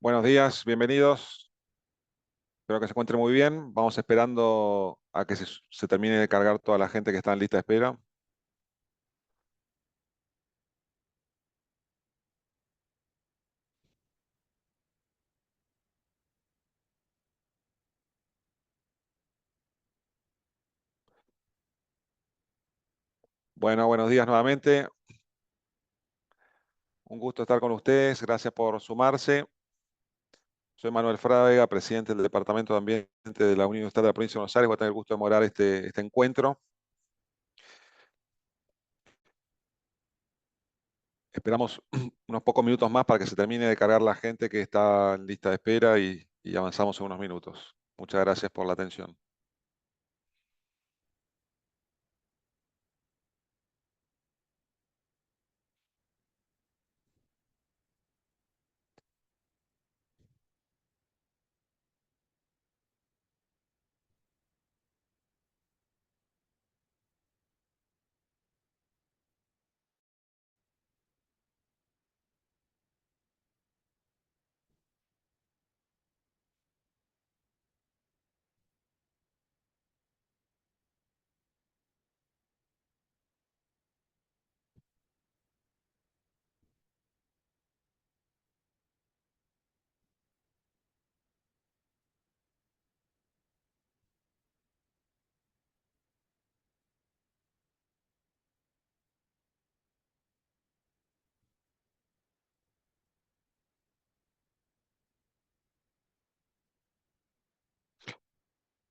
Buenos días, bienvenidos. Espero que se encuentren muy bien. Vamos esperando a que se termine de cargar toda la gente que está en lista de espera. Bueno, buenos días nuevamente. Un gusto estar con ustedes. Gracias por sumarse. Soy Manuel Frávega, presidente del Departamento de Ambiente de la Universidad de la Provincia de Buenos Aires. Voy a tener el gusto de moderar este encuentro. Esperamos unos pocos minutos más para que se termine de cargar la gente que está en lista de espera y avanzamos en unos minutos. Muchas gracias por la atención.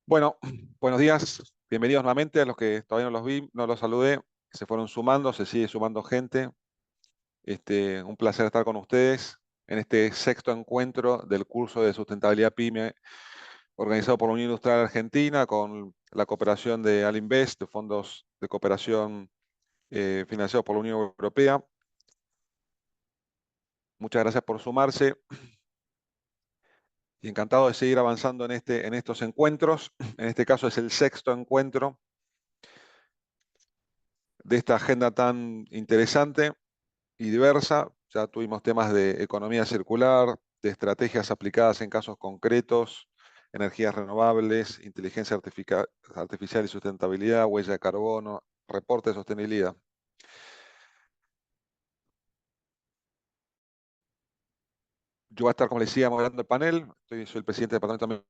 Bueno, buenos días, bienvenidos nuevamente a los que todavía no los vi, no los saludé, se fueron sumando, se sigue sumando gente. Un placer estar con ustedes en este sexto encuentro del curso de sustentabilidad PYME organizado por la Unión Industrial Argentina con la cooperación de Alinvest, de fondos de cooperación financiados por la Unión Europea. Muchas gracias por sumarse y encantado de seguir avanzando en estos encuentros. En este caso es el sexto encuentro de esta agenda tan interesante y diversa. Ya tuvimos temas de economía circular, de estrategias aplicadas en casos concretos, energías renovables, inteligencia artificial y sustentabilidad, huella de carbono, reporte de sostenibilidad. Yo voy a estar, como les decía, moderando el panel. Soy el presidente del Departamento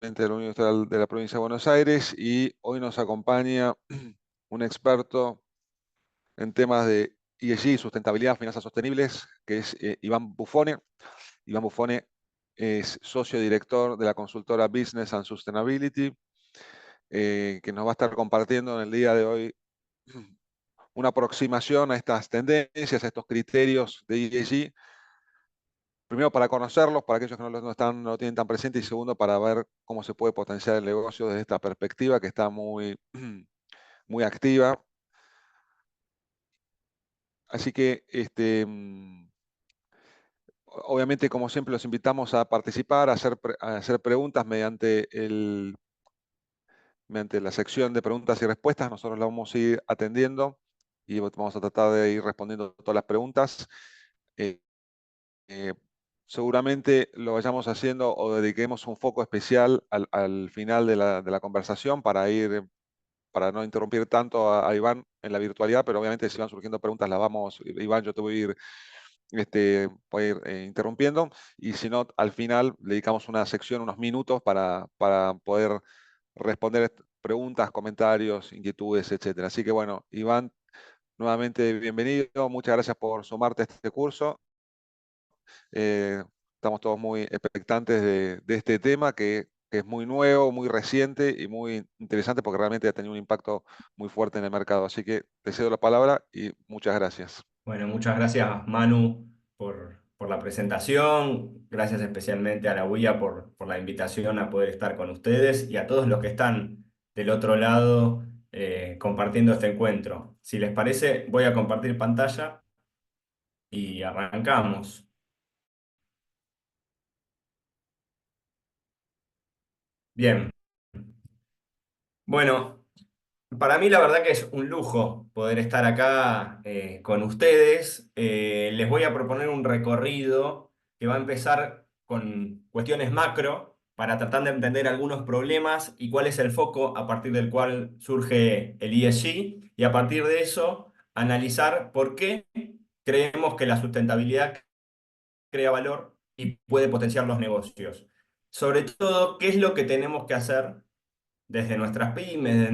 de la Unión Industrial de la Provincia de Buenos Aires y hoy nos acompaña un experto en temas de ESG, sustentabilidad, finanzas sostenibles, que es Iván Buffone. Iván Buffone es socio director de la consultora Business and Sustainability, que nos va a estar compartiendo en el día de hoy una aproximación a estas tendencias, a estos criterios de ESG. Primero, para conocerlos, para aquellos que no lo tienen tan presente, y segundo, para ver cómo se puede potenciar el negocio desde esta perspectiva que está muy, muy activa. Así que, obviamente, como siempre, los invitamos a participar, a hacer preguntas mediante la sección de preguntas y respuestas. Nosotros la vamos a ir atendiendo y vamos a tratar de ir respondiendo todas las preguntas. Eh, eh, Seguramente lo vayamos haciendo o dediquemos un foco especial al final de la conversación para no interrumpir tanto a Iván en la virtualidad, pero obviamente si van surgiendo preguntas las vamos, Iván, yo te voy a ir interrumpiendo, y si no, al final le dedicamos una sección, unos minutos para poder responder preguntas, comentarios, inquietudes, etcétera. Así que bueno, Iván, nuevamente bienvenido, muchas gracias por sumarte a este curso. Estamos todos muy expectantes de este tema que es muy nuevo, muy reciente y muy interesante porque realmente ha tenido un impacto muy fuerte en el mercado. Así que te cedo la palabra y muchas gracias. Bueno, muchas gracias Manu por la presentación, gracias especialmente a la UIA por la invitación a poder estar con ustedes y a todos los que están del otro lado compartiendo este encuentro. Si les parece, voy a compartir pantalla y arrancamos. Bien, bueno, para mí la verdad que es un lujo poder estar acá con ustedes. Les voy a proponer un recorrido que va a empezar con cuestiones macro para tratar de entender algunos problemas y cuál es el foco a partir del cual surge el ESG, y a partir de eso analizar por qué creemos que la sustentabilidad crea valor y puede potenciar los negocios. Sobre todo, qué es lo que tenemos que hacer desde nuestras pymes,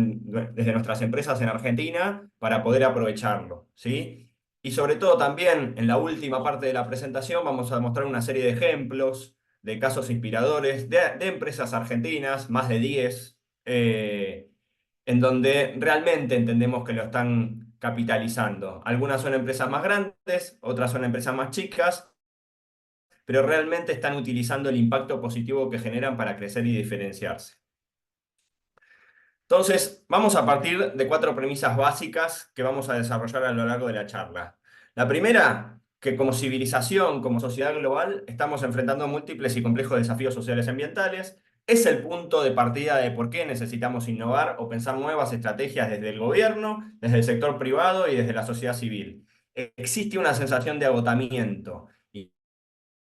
desde nuestras empresas en Argentina, para poder aprovecharlo, ¿sí? Y sobre todo también en la última parte de la presentación vamos a mostrar una serie de ejemplos, de casos inspiradores, de empresas argentinas, más de 10, en donde realmente entendemos que lo están capitalizando. Algunas son empresas más grandes, otras son empresas más chicas, pero realmente están utilizando el impacto positivo que generan para crecer y diferenciarse. Entonces, vamos a partir de 4 premisas básicas que vamos a desarrollar a lo largo de la charla. La primera, que como civilización, como sociedad global, estamos enfrentando múltiples y complejos desafíos sociales y ambientales. Es el punto de partida de por qué necesitamos innovar o pensar nuevas estrategias desde el gobierno, desde el sector privado y desde la sociedad civil. Existe una sensación de agotamiento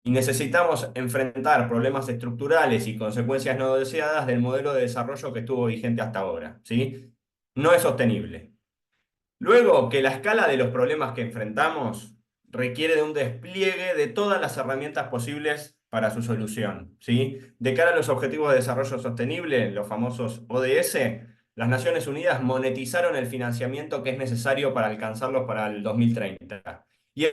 y necesitamos enfrentar problemas estructurales y consecuencias no deseadas del modelo de desarrollo que estuvo vigente hasta ahora, ¿sí? No es sostenible. Luego, que la escala de los problemas que enfrentamos requiere de un despliegue de todas las herramientas posibles para su solución, ¿sí? De cara a los Objetivos de Desarrollo Sostenible, los famosos ODS, las Naciones Unidas monetizaron el financiamiento que es necesario para alcanzarlos para el 2030. Y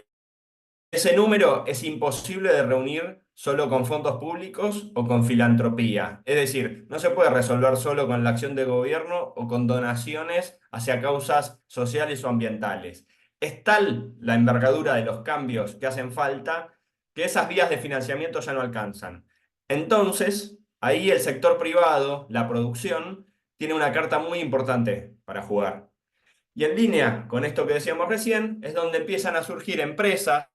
ese número es imposible de reunir solo con fondos públicos o con filantropía. Es decir, no se puede resolver solo con la acción de gobierno o con donaciones hacia causas sociales o ambientales. Es tal la envergadura de los cambios que hacen falta que esas vías de financiamiento ya no alcanzan. Entonces, ahí el sector privado, la producción, tiene una carta muy importante para jugar. Y en línea con esto que decíamos recién, es donde empiezan a surgir empresas,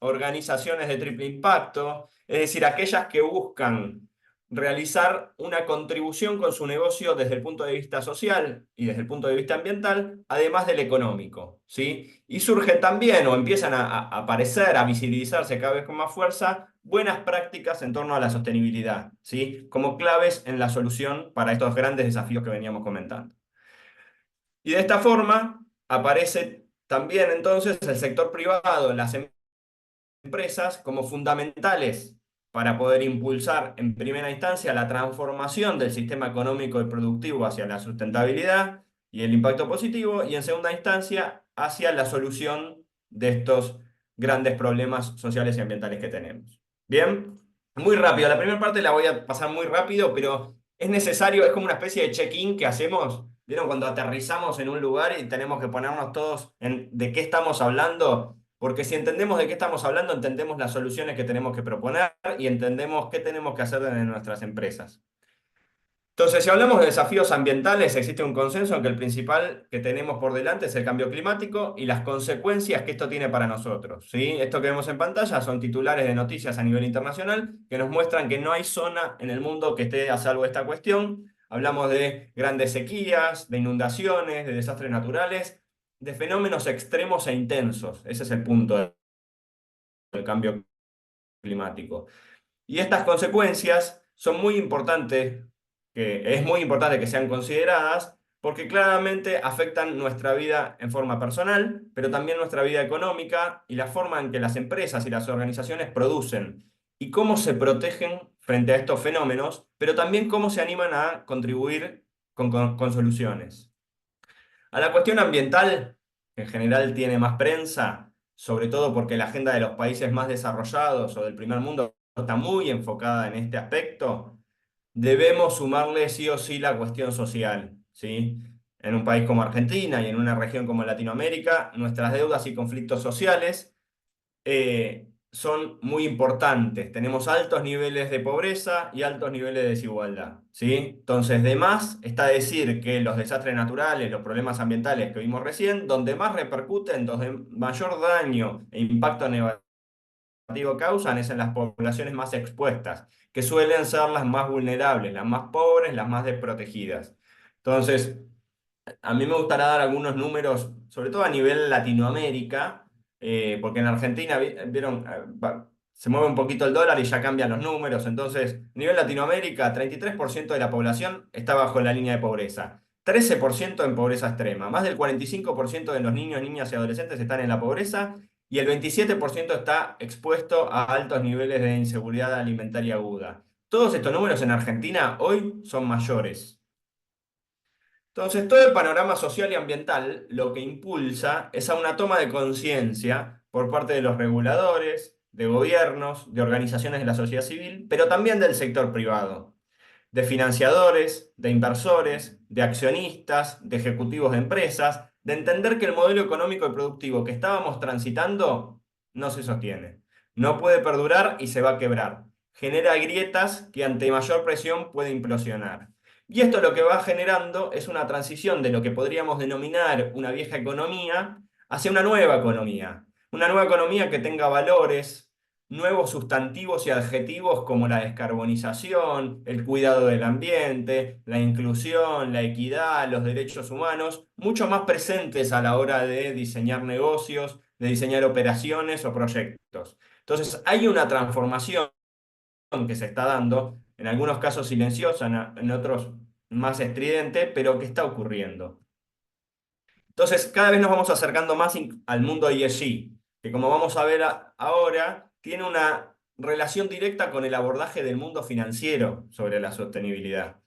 organizaciones de triple impacto, es decir, aquellas que buscan realizar una contribución con su negocio desde el punto de vista social y desde el punto de vista ambiental, además del económico, ¿sí? Y surgen también o empiezan a aparecer, a visibilizarse cada vez con más fuerza, buenas prácticas en torno a la sostenibilidad, ¿sí? Como claves en la solución para estos grandes desafíos que veníamos comentando. Y de esta forma aparece también entonces el sector privado, las empresas como fundamentales para poder impulsar en primera instancia la transformación del sistema económico y productivo hacia la sustentabilidad y el impacto positivo, y en segunda instancia hacia la solución de estos grandes problemas sociales y ambientales que tenemos. Bien, muy rápido. La primera parte la voy a pasar muy rápido, pero es necesario, es como una especie de check-in que hacemos. ¿Vieron cuando aterrizamos en un lugar y tenemos que ponernos todos en de qué estamos hablando? Porque si entendemos de qué estamos hablando, entendemos las soluciones que tenemos que proponer y entendemos qué tenemos que hacer desde nuestras empresas. Entonces, si hablamos de desafíos ambientales, existe un consenso en que el principal que tenemos por delante es el cambio climático y las consecuencias que esto tiene para nosotros, ¿sí? Esto que vemos en pantalla son titulares de noticias a nivel internacional que nos muestran que no hay zona en el mundo que esté a salvo de esta cuestión. Hablamos de grandes sequías, de inundaciones, de desastres naturales, de fenómenos extremos e intensos. Ese es el punto del cambio climático. Y estas consecuencias son muy importantes, que es muy importante que sean consideradas, porque claramente afectan nuestra vida en forma personal, pero también nuestra vida económica y la forma en que las empresas y las organizaciones producen y cómo se protegen frente a estos fenómenos, pero también cómo se animan a contribuir con soluciones. A la cuestión ambiental, que en general tiene más prensa, sobre todo porque la agenda de los países más desarrollados o del primer mundo está muy enfocada en este aspecto, debemos sumarle sí o sí la cuestión social, ¿sí? En un país como Argentina y en una región como Latinoamérica, nuestras deudas y conflictos sociales son muy importantes. Tenemos altos niveles de pobreza y altos niveles de desigualdad, ¿sí? Entonces, de más está decir que los desastres naturales, los problemas ambientales que vimos recién, donde más repercuten, donde mayor daño e impacto negativo causan es en las poblaciones más expuestas, que suelen ser las más vulnerables, las más pobres, las más desprotegidas. Entonces, a mí me gustaría dar algunos números, sobre todo a nivel Latinoamérica, porque en Argentina, vieron, se mueve un poquito el dólar y ya cambian los números. Entonces, a nivel Latinoamérica, 33% de la población está bajo la línea de pobreza, 13% en pobreza extrema, más del 45% de los niños, niñas y adolescentes están en la pobreza y el 27% está expuesto a altos niveles de inseguridad alimentaria aguda. Todos estos números en Argentina hoy son mayores. Entonces, todo el panorama social y ambiental lo que impulsa es a una toma de conciencia por parte de los reguladores, de gobiernos, de organizaciones de la sociedad civil, pero también del sector privado, de financiadores, de inversores, de accionistas, de ejecutivos de empresas, de entender que el modelo económico y productivo que estábamos transitando no se sostiene, no puede perdurar y se va a quebrar. Genera grietas que ante mayor presión puede implosionar. Y esto lo que va generando es una transición de lo que podríamos denominar una vieja economía hacia una nueva economía que tenga valores, nuevos sustantivos y adjetivos como la descarbonización, el cuidado del ambiente, la inclusión, la equidad, los derechos humanos, mucho más presentes a la hora de diseñar negocios, de diseñar operaciones o proyectos. Entonces, hay una transformación que se está dando, en algunos casos silenciosa, en otros más estridente, pero que está ocurriendo. Entonces, cada vez nos vamos acercando más al mundo ESG, que como vamos a ver ahora, tiene una relación directa con el abordaje del mundo financiero sobre la sostenibilidad.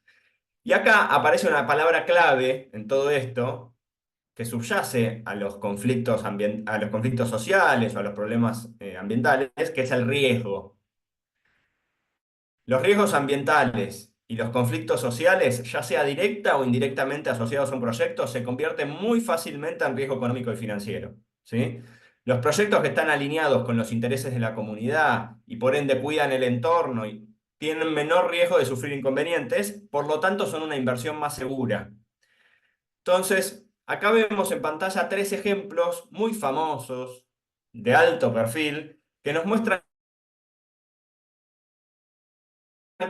Y acá aparece una palabra clave en todo esto que subyace a los conflictos, a los conflictos sociales o a los problemas ambientales, que es el riesgo. Los riesgos ambientales y los conflictos sociales, ya sea directa o indirectamente asociados a un proyecto, se convierten muy fácilmente en riesgo económico y financiero, ¿sí? Los proyectos que están alineados con los intereses de la comunidad y por ende cuidan el entorno y tienen menor riesgo de sufrir inconvenientes, por lo tanto son una inversión más segura. Entonces, acá vemos en pantalla tres ejemplos muy famosos, de alto perfil, que nos muestran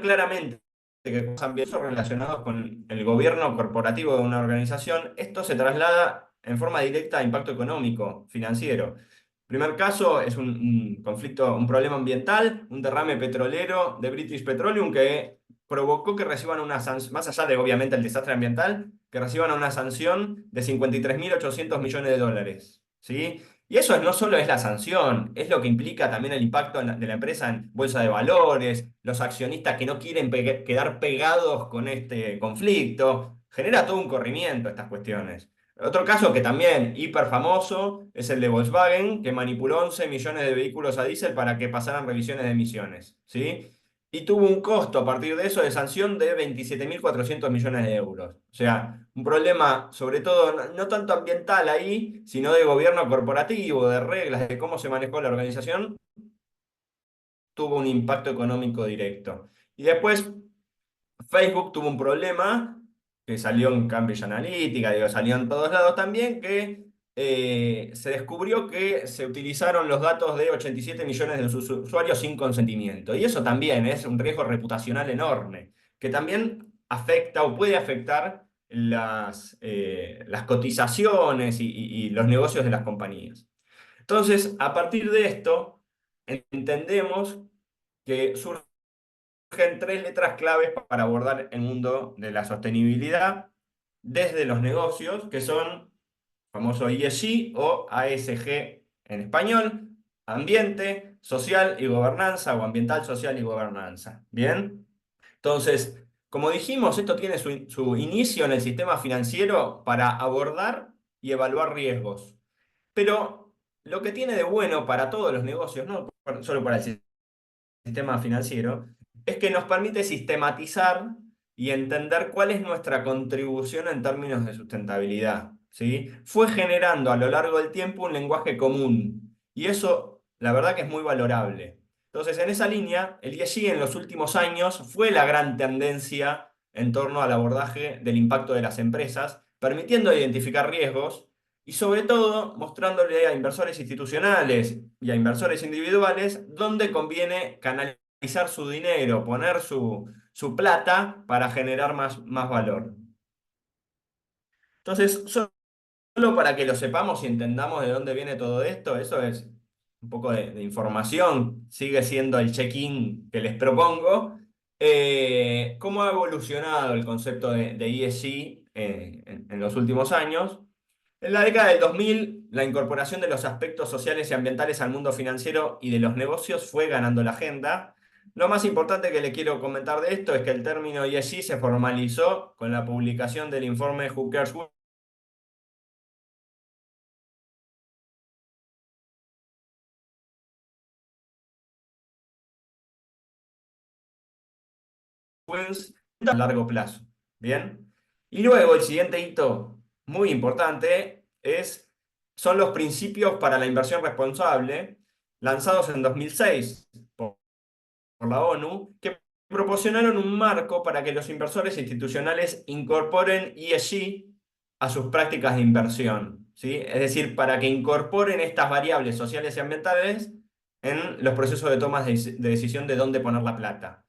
claramente que cosas ambientales relacionados con el gobierno corporativo de una organización, esto se traslada en forma directa a impacto económico, financiero. El primer caso es un conflicto, un problema ambiental, un derrame petrolero de British Petroleum que provocó que reciban una sanción, más allá de obviamente el desastre ambiental, que reciban una sanción de 53.800 millones de dólares. ¿Sí? Y eso no solo es la sanción, es lo que implica también el impacto de la empresa en bolsa de valores, los accionistas que no quieren quedar pegados con este conflicto. Genera todo un corrimiento estas cuestiones. Otro caso que también hiper famoso es el de Volkswagen, que manipuló 11 millones de vehículos a diésel para que pasaran revisiones de emisiones, ¿sí? Y tuvo un costo a partir de eso de sanción de 27.400 millones de euros. O sea, un problema sobre todo no tanto ambiental ahí, sino de gobierno corporativo, de reglas, de cómo se manejó la organización, tuvo un impacto económico directo. Y después Facebook tuvo un problema que salió en Cambridge Analytica, digo, salió en todos lados también, que se descubrió que se utilizaron los datos de 87 millones de sus usuarios sin consentimiento. Y eso también es un riesgo reputacional enorme, que también afecta o puede afectar las cotizaciones y los negocios de las compañías. Entonces, a partir de esto, entendemos que surge tres letras claves para abordar el mundo de la sostenibilidad desde los negocios, que son famoso ESG o ASG en español, ambiente, social y gobernanza o ambiental, social y gobernanza. ¿Bien? Entonces, como dijimos, esto tiene su inicio en el sistema financiero para abordar y evaluar riesgos. Pero lo que tiene de bueno para todos los negocios, no solo para el sistema financiero, es que nos permite sistematizar y entender cuál es nuestra contribución en términos de sustentabilidad, ¿sí? Fue generando a lo largo del tiempo un lenguaje común y eso, la verdad que es muy valorable. Entonces, en esa línea, el ESG en los últimos años fue la gran tendencia en torno al abordaje del impacto de las empresas, permitiendo identificar riesgos y sobre todo mostrándole a inversores institucionales y a inversores individuales dónde conviene canalizar su dinero, poner su plata para generar más valor. Entonces, solo para que lo sepamos y entendamos de dónde viene todo esto, eso es un poco de información, sigue siendo el check-in que les propongo. ¿Cómo ha evolucionado el concepto de ESG en los últimos años? En la década del 2000, la incorporación de los aspectos sociales y ambientales al mundo financiero y de los negocios fue ganando la agenda. Lo más importante que le quiero comentar de esto es que el término ESG se formalizó con la publicación del informe Who Cares Wins a largo plazo. ¿Bien? Y luego el siguiente hito muy importante son los principios para la inversión responsable, lanzados en 2006 por la ONU, que proporcionaron un marco para que los inversores institucionales incorporen ESG a sus prácticas de inversión, ¿sí? Es decir, para que incorporen estas variables sociales y ambientales en los procesos de toma de decisión de dónde poner la plata.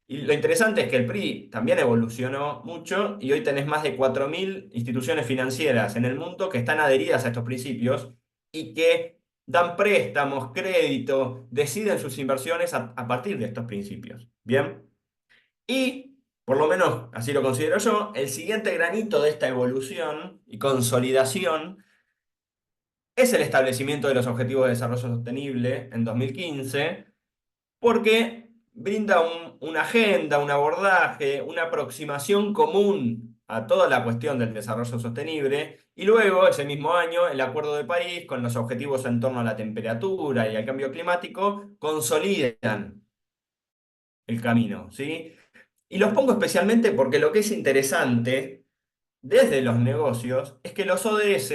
Y lo interesante es que el PRI también evolucionó mucho y hoy tenés más de 4.000 instituciones financieras en el mundo que están adheridas a estos principios y que dan préstamos, crédito, deciden sus inversiones a partir de estos principios. Bien. Y, por lo menos así lo considero yo, el siguiente granito de esta evolución y consolidación es el establecimiento de los Objetivos de Desarrollo Sostenible en 2015, porque brinda una agenda, un abordaje, una aproximación común a toda la cuestión del desarrollo sostenible, y luego, ese mismo año, el Acuerdo de París, con los objetivos en torno a la temperatura y al cambio climático, consolidan el camino, ¿sí? Y los pongo especialmente porque lo que es interesante desde los negocios es que los ODS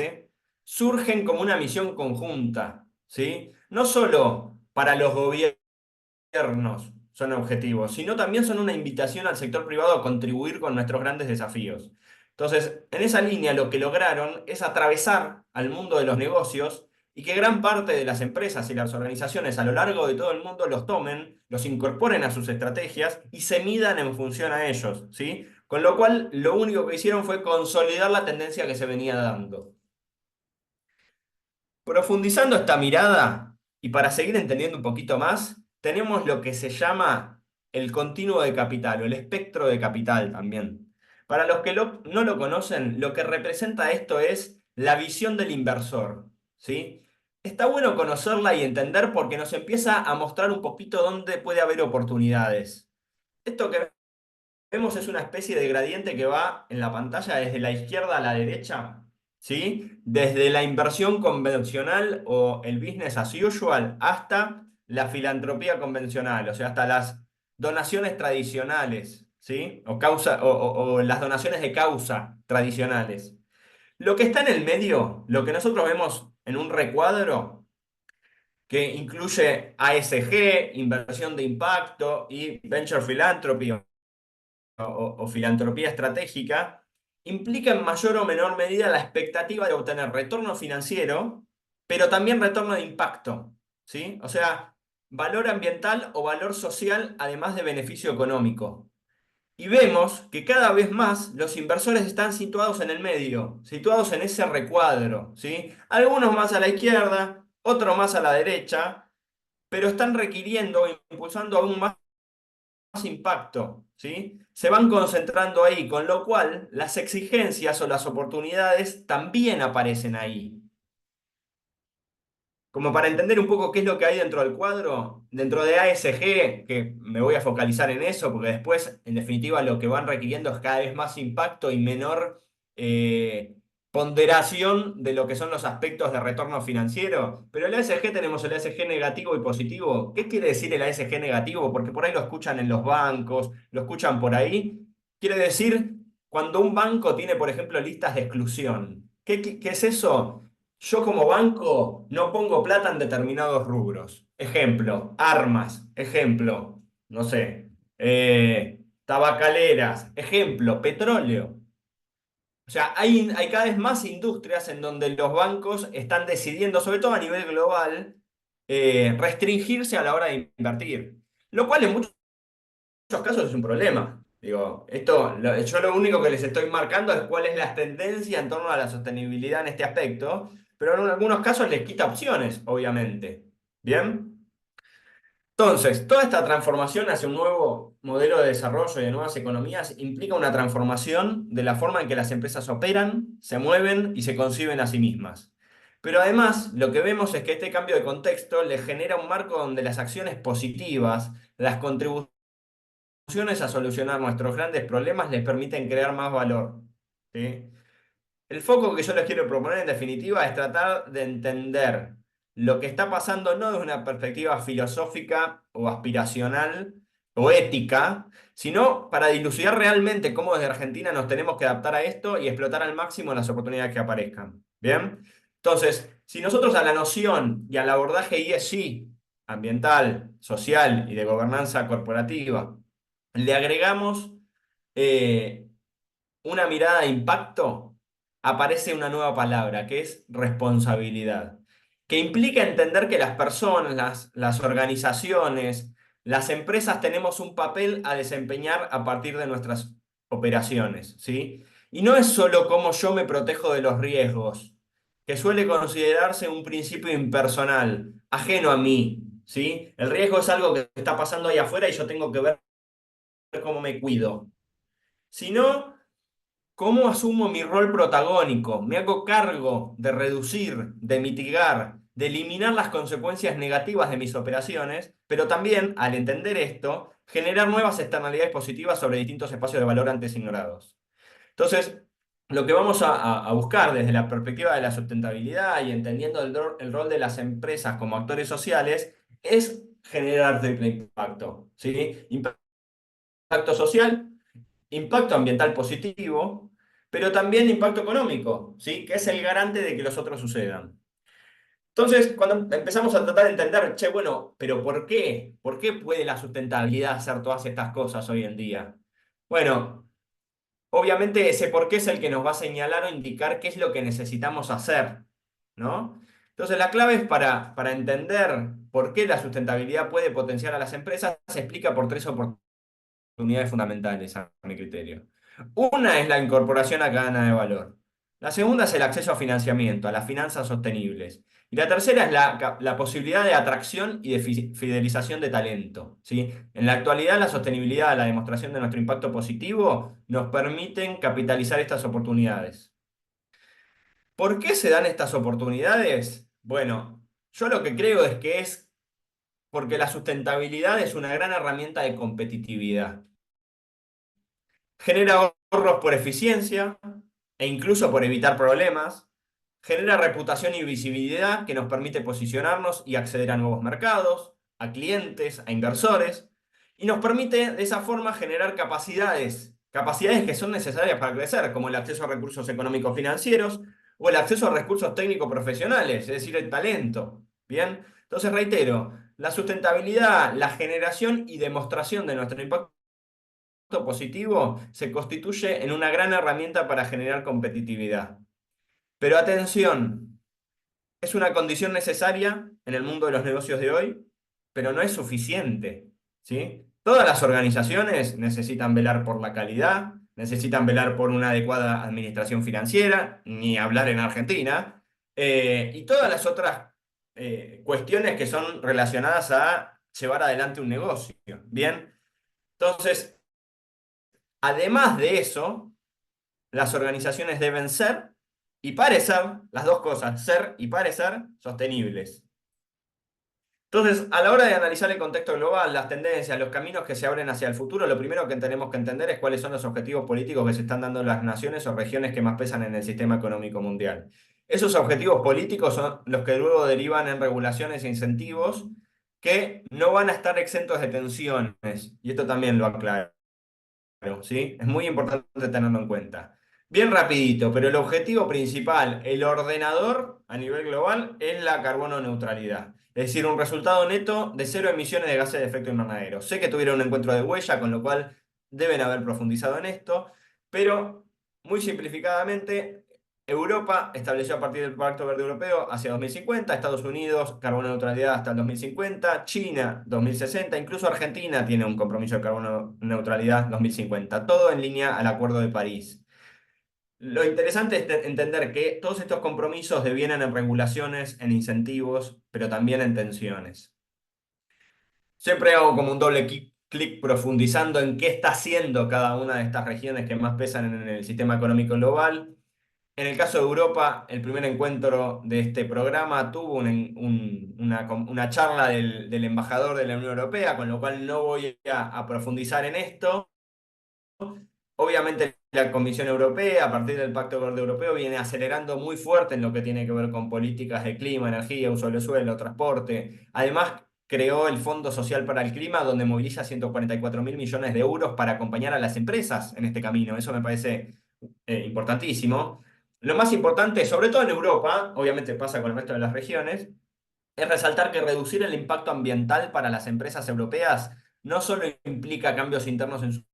surgen como una misión conjunta, ¿sí? No solo para los gobiernos son objetivos, sino también son una invitación al sector privado a contribuir con nuestros grandes desafíos. Entonces, en esa línea lo que lograron es atravesar al mundo de los negocios y que gran parte de las empresas y las organizaciones a lo largo de todo el mundo los tomen, los incorporen a sus estrategias y se midan en función a ellos, ¿sí? Con lo cual, lo único que hicieron fue consolidar la tendencia que se venía dando. Profundizando esta mirada, y para seguir entendiendo un poquito más, tenemos lo que se llama el continuo de capital o el espectro de capital también. Para los que no lo conocen, lo que representa esto es la visión del inversor, ¿sí? Está bueno conocerla y entender porque nos empieza a mostrar un poquito dónde puede haber oportunidades. Esto que vemos es una especie de gradiente que va en la pantalla desde la izquierda a la derecha, ¿sí? Desde la inversión convencional o el business as usual hasta la filantropía convencional, o sea, hasta las donaciones tradicionales, ¿sí? O las donaciones de causa tradicionales. Lo que está en el medio, lo que nosotros vemos en un recuadro que incluye ASG, inversión de impacto y venture philanthropy o filantropía estratégica, implica en mayor o menor medida la expectativa de obtener retorno financiero, pero también retorno de impacto, ¿sí? O sea, valor ambiental o valor social, además de beneficio económico. Y vemos que cada vez más los inversores están situados en el medio, situados en ese recuadro, ¿sí? Algunos más a la izquierda, otros más a la derecha, pero están requiriendo o impulsando aún más impacto, ¿sí? Se van concentrando ahí, con lo cual las exigencias o las oportunidades también aparecen ahí. Como para entender un poco qué es lo que hay dentro del cuadro, dentro de ASG, que me voy a focalizar en eso, porque después, en definitiva, lo que van requiriendo es cada vez más impacto y menor eh, ponderación de lo que son los aspectos de retorno financiero. Pero el ASG tenemos el ASG negativo y positivo. ¿Qué quiere decir el ASG negativo? Porque por ahí lo escuchan en los bancos, lo escuchan por ahí. Quiere decir cuando un banco tiene, por ejemplo, listas de exclusión. ¿Qué es eso? Yo como banco no pongo plata en determinados rubros. Ejemplo, armas. Ejemplo, no sé, tabacaleras. Ejemplo, petróleo. O sea, hay cada vez más industrias en donde los bancos están decidiendo, sobre todo a nivel global, restringirse a la hora de invertir. Lo cual en muchos casos es un problema. Digo, yo lo único que les estoy marcando es cuál es la tendencia en torno a la sostenibilidad en este aspecto, pero en algunos casos les quita opciones, obviamente. ¿Bien? Entonces, toda esta transformación hacia un nuevo modelo de desarrollo y de nuevas economías implica una transformación de la forma en que las empresas operan, se mueven y se conciben a sí mismas. Pero además, lo que vemos es que este cambio de contexto le genera un marco donde las acciones positivas, las contribuciones a solucionar nuestros grandes problemas les permiten crear más valor. ¿Sí? El foco que yo les quiero proponer en definitiva es tratar de entender lo que está pasando no desde una perspectiva filosófica o aspiracional o ética, sino para dilucidar realmente cómo desde Argentina nos tenemos que adaptar a esto y explotar al máximo las oportunidades que aparezcan. ¿Bien? Entonces, si nosotros a la noción y al abordaje ESG, ambiental, social y de gobernanza corporativa, le agregamos eh, una mirada de impacto, aparece una nueva palabra, que es responsabilidad, que implica entender que las personas, las organizaciones, las empresas tenemos un papel a desempeñar a partir de nuestras operaciones, ¿sí? Y no es solo cómo yo me protejo de los riesgos, que suele considerarse un principio impersonal, ajeno a mí, ¿sí? El riesgo es algo que está pasando ahí afuera y yo tengo que ver cómo me cuido, sino ¿cómo asumo mi rol protagónico? Me hago cargo de reducir, de mitigar, de eliminar las consecuencias negativas de mis operaciones, pero también, al entender esto, generar nuevas externalidades positivas sobre distintos espacios de valor antes ignorados. Entonces, lo que vamos a buscar desde la perspectiva de la sustentabilidad y entendiendo el rol de las empresas como actores sociales es generar triple impacto, ¿sí? Impacto social, impacto ambiental positivo, pero también impacto económico, ¿sí? Que es el garante de que los otros sucedan. Entonces, cuando empezamos a tratar de entender, che, bueno, pero ¿por qué? ¿Por qué puede la sustentabilidad hacer todas estas cosas hoy en día? Bueno, obviamente ese por qué es el que nos va a señalar o indicar qué es lo que necesitamos hacer, ¿no? Entonces, la clave es para entender por qué la sustentabilidad puede potenciar a las empresas, se explica por tres oportunidades fundamentales a mi criterio. Una es la incorporación a cadena de valor. La segunda es el acceso a financiamiento, a las finanzas sostenibles. Y la tercera es la posibilidad de atracción y de fidelización de talento, ¿sí? En la actualidad, la sostenibilidad, la demostración de nuestro impacto positivo, nos permiten capitalizar estas oportunidades. ¿Por qué se dan estas oportunidades? Bueno, yo lo que creo es que es porque la sustentabilidad es una gran herramienta de competitividad. Genera ahorros por eficiencia e incluso por evitar problemas. Genera reputación y visibilidad que nos permite posicionarnos y acceder a nuevos mercados, a clientes, a inversores. Y nos permite de esa forma generar capacidades que son necesarias para crecer, como el acceso a recursos económicos financieros o el acceso a recursos técnicos profesionales, es decir, el talento. Bien, entonces reitero, la sustentabilidad, la generación y demostración de nuestro impacto positivo se constituye en una gran herramienta para generar competitividad. Pero atención, es una condición necesaria en el mundo de los negocios de hoy, pero no es suficiente, ¿sí? Todas las organizaciones necesitan velar por la calidad, necesitan velar por una adecuada administración financiera, ni hablar en Argentina, y todas las otras cuestiones que son relacionadas a llevar adelante un negocio. Bien, entonces, además de eso, las organizaciones deben ser y parecer, las dos cosas, ser y parecer, sostenibles. Entonces, a la hora de analizar el contexto global, las tendencias, los caminos que se abren hacia el futuro, lo primero que tenemos que entender es cuáles son los objetivos políticos que se están dando en las naciones o regiones que más pesan en el sistema económico mundial. Esos objetivos políticos son los que luego derivan en regulaciones e incentivos que no van a estar exentos de tensiones, y esto también lo aclaro. ¿Sí? Es muy importante tenerlo en cuenta. Bien rapidito, pero el objetivo principal, el ordenador a nivel global, es la carbono neutralidad. Es decir, un resultado neto de cero emisiones de gases de efecto invernadero. Sé que tuvieron un encuentro de huella, con lo cual deben haber profundizado en esto, pero muy simplificadamente, Europa estableció a partir del Pacto Verde Europeo hacia 2050, Estados Unidos carbono neutralidad hasta el 2050, China 2060, incluso Argentina tiene un compromiso de carbono neutralidad 2050, todo en línea al Acuerdo de París. Lo interesante es entender que todos estos compromisos devienen en regulaciones, en incentivos, pero también en tensiones. Siempre hago como un doble clic profundizando en qué está haciendo cada una de estas regiones que más pesan en el sistema económico global. En el caso de Europa, el primer encuentro de este programa tuvo una charla del embajador de la Unión Europea, con lo cual no voy a profundizar en esto. Obviamente la Comisión Europea, a partir del Pacto Verde Europeo, viene acelerando muy fuerte en lo que tiene que ver con políticas de clima, energía, uso del suelo, transporte. Además, creó el Fondo Social para el Clima, donde moviliza 144.000 millones de euros para acompañar a las empresas en este camino. Eso me parece importantísimo. Lo más importante, sobre todo en Europa, obviamente pasa con el resto de las regiones, es resaltar que reducir el impacto ambiental para las empresas europeas no solo implica cambios internos en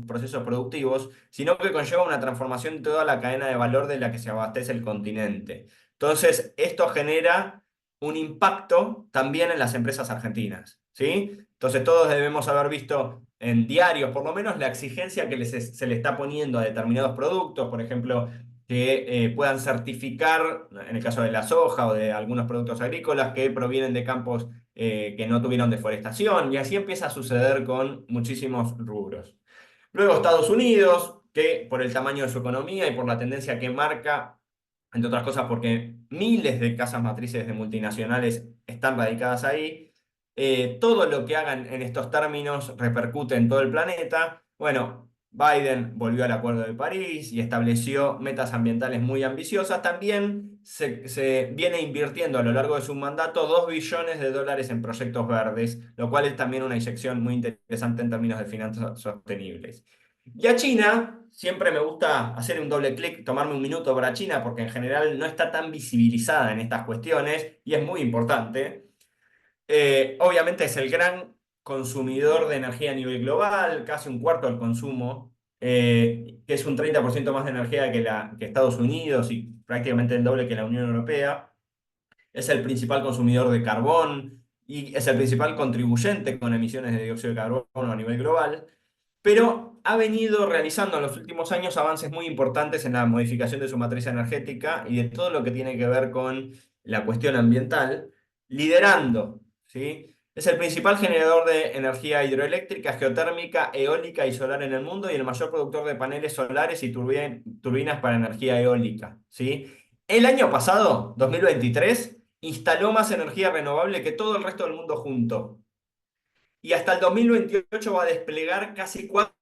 procesos productivos, sino que conlleva una transformación de toda la cadena de valor de la que se abastece el continente. Entonces, esto genera un impacto también en las empresas argentinas, ¿sí? Entonces, todos debemos haber visto en diarios, por lo menos, la exigencia que se le está poniendo a determinados productos, por ejemplo, que puedan certificar, en el caso de la soja o de algunos productos agrícolas, que provienen de campos que no tuvieron deforestación, y así empieza a suceder con muchísimos rubros. Luego Estados Unidos, que por el tamaño de su economía y por la tendencia que marca, entre otras cosas porque miles de casas matrices de multinacionales están radicadas ahí, todo lo que hagan en estos términos repercute en todo el planeta. Bueno, Biden volvió al Acuerdo de París y estableció metas ambientales muy ambiciosas. También se viene invirtiendo a lo largo de su mandato 2 billones de dólares en proyectos verdes, lo cual es también una inyección muy interesante en términos de finanzas sostenibles. Y a China, siempre me gusta hacer un doble clic, tomarme un minuto para China, porque en general no está tan visibilizada en estas cuestiones y es muy importante. Obviamente es el gran consumidor de energía a nivel global, casi un cuarto del consumo, que es un 30% más de energía que Estados Unidos y prácticamente el doble que la Unión Europea. Es el principal consumidor de carbón y es el principal contribuyente con emisiones de dióxido de carbono a nivel global, pero ha venido realizando en los últimos años avances muy importantes en la modificación de su matriz energética y de todo lo que tiene que ver con la cuestión ambiental, liderando, ¿sí? Es el principal generador de energía hidroeléctrica, geotérmica, eólica y solar en el mundo y el mayor productor de paneles solares y turbinas para energía eólica, ¿sí? El año pasado, 2023, instaló más energía renovable que todo el resto del mundo junto. Y hasta el 2028 va a desplegar casi 4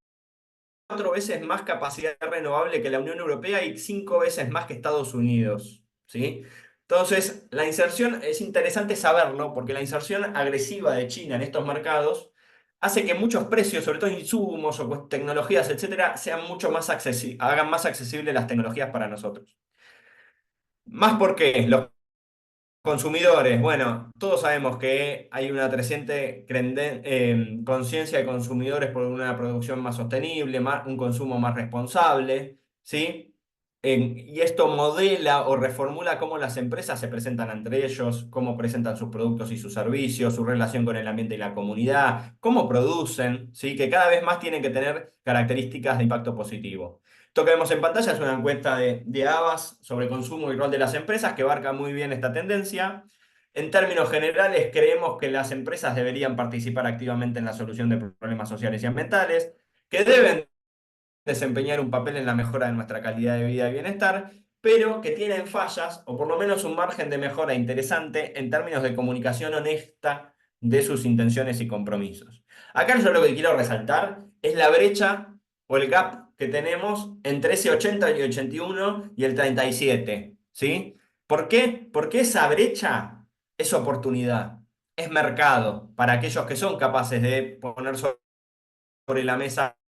veces más capacidad renovable que la Unión Europea y 5 veces más que Estados Unidos, ¿sí? Entonces, la inserción, es interesante saberlo, porque la inserción agresiva de China en estos mercados hace que muchos precios, sobre todo insumos o tecnologías, etcétera, sean mucho más hagan más accesibles las tecnologías para nosotros. Más porque los consumidores, bueno, todos sabemos que hay una creciente conciencia de consumidores por una producción más sostenible, un consumo más responsable, ¿sí? Y esto modela o reformula cómo las empresas se presentan entre ellos, cómo presentan sus productos y sus servicios, su relación con el ambiente y la comunidad, cómo producen, ¿sí? Que cada vez más tienen que tener características de impacto positivo. Esto que vemos en pantalla es una encuesta de Havas sobre consumo y rol de las empresas que abarca muy bien esta tendencia. En términos generales, creemos que las empresas deberían participar activamente en la solución de problemas sociales y ambientales, que deben desempeñar un papel en la mejora de nuestra calidad de vida y bienestar, pero que tienen fallas o por lo menos un margen de mejora interesante en términos de comunicación honesta de sus intenciones y compromisos. Acá yo lo que quiero resaltar es la brecha o el gap que tenemos entre ese 80 y 81 y el 37, ¿sí? ¿Por qué? Porque esa brecha es oportunidad, es mercado para aquellos que son capaces de poner sobre la mesa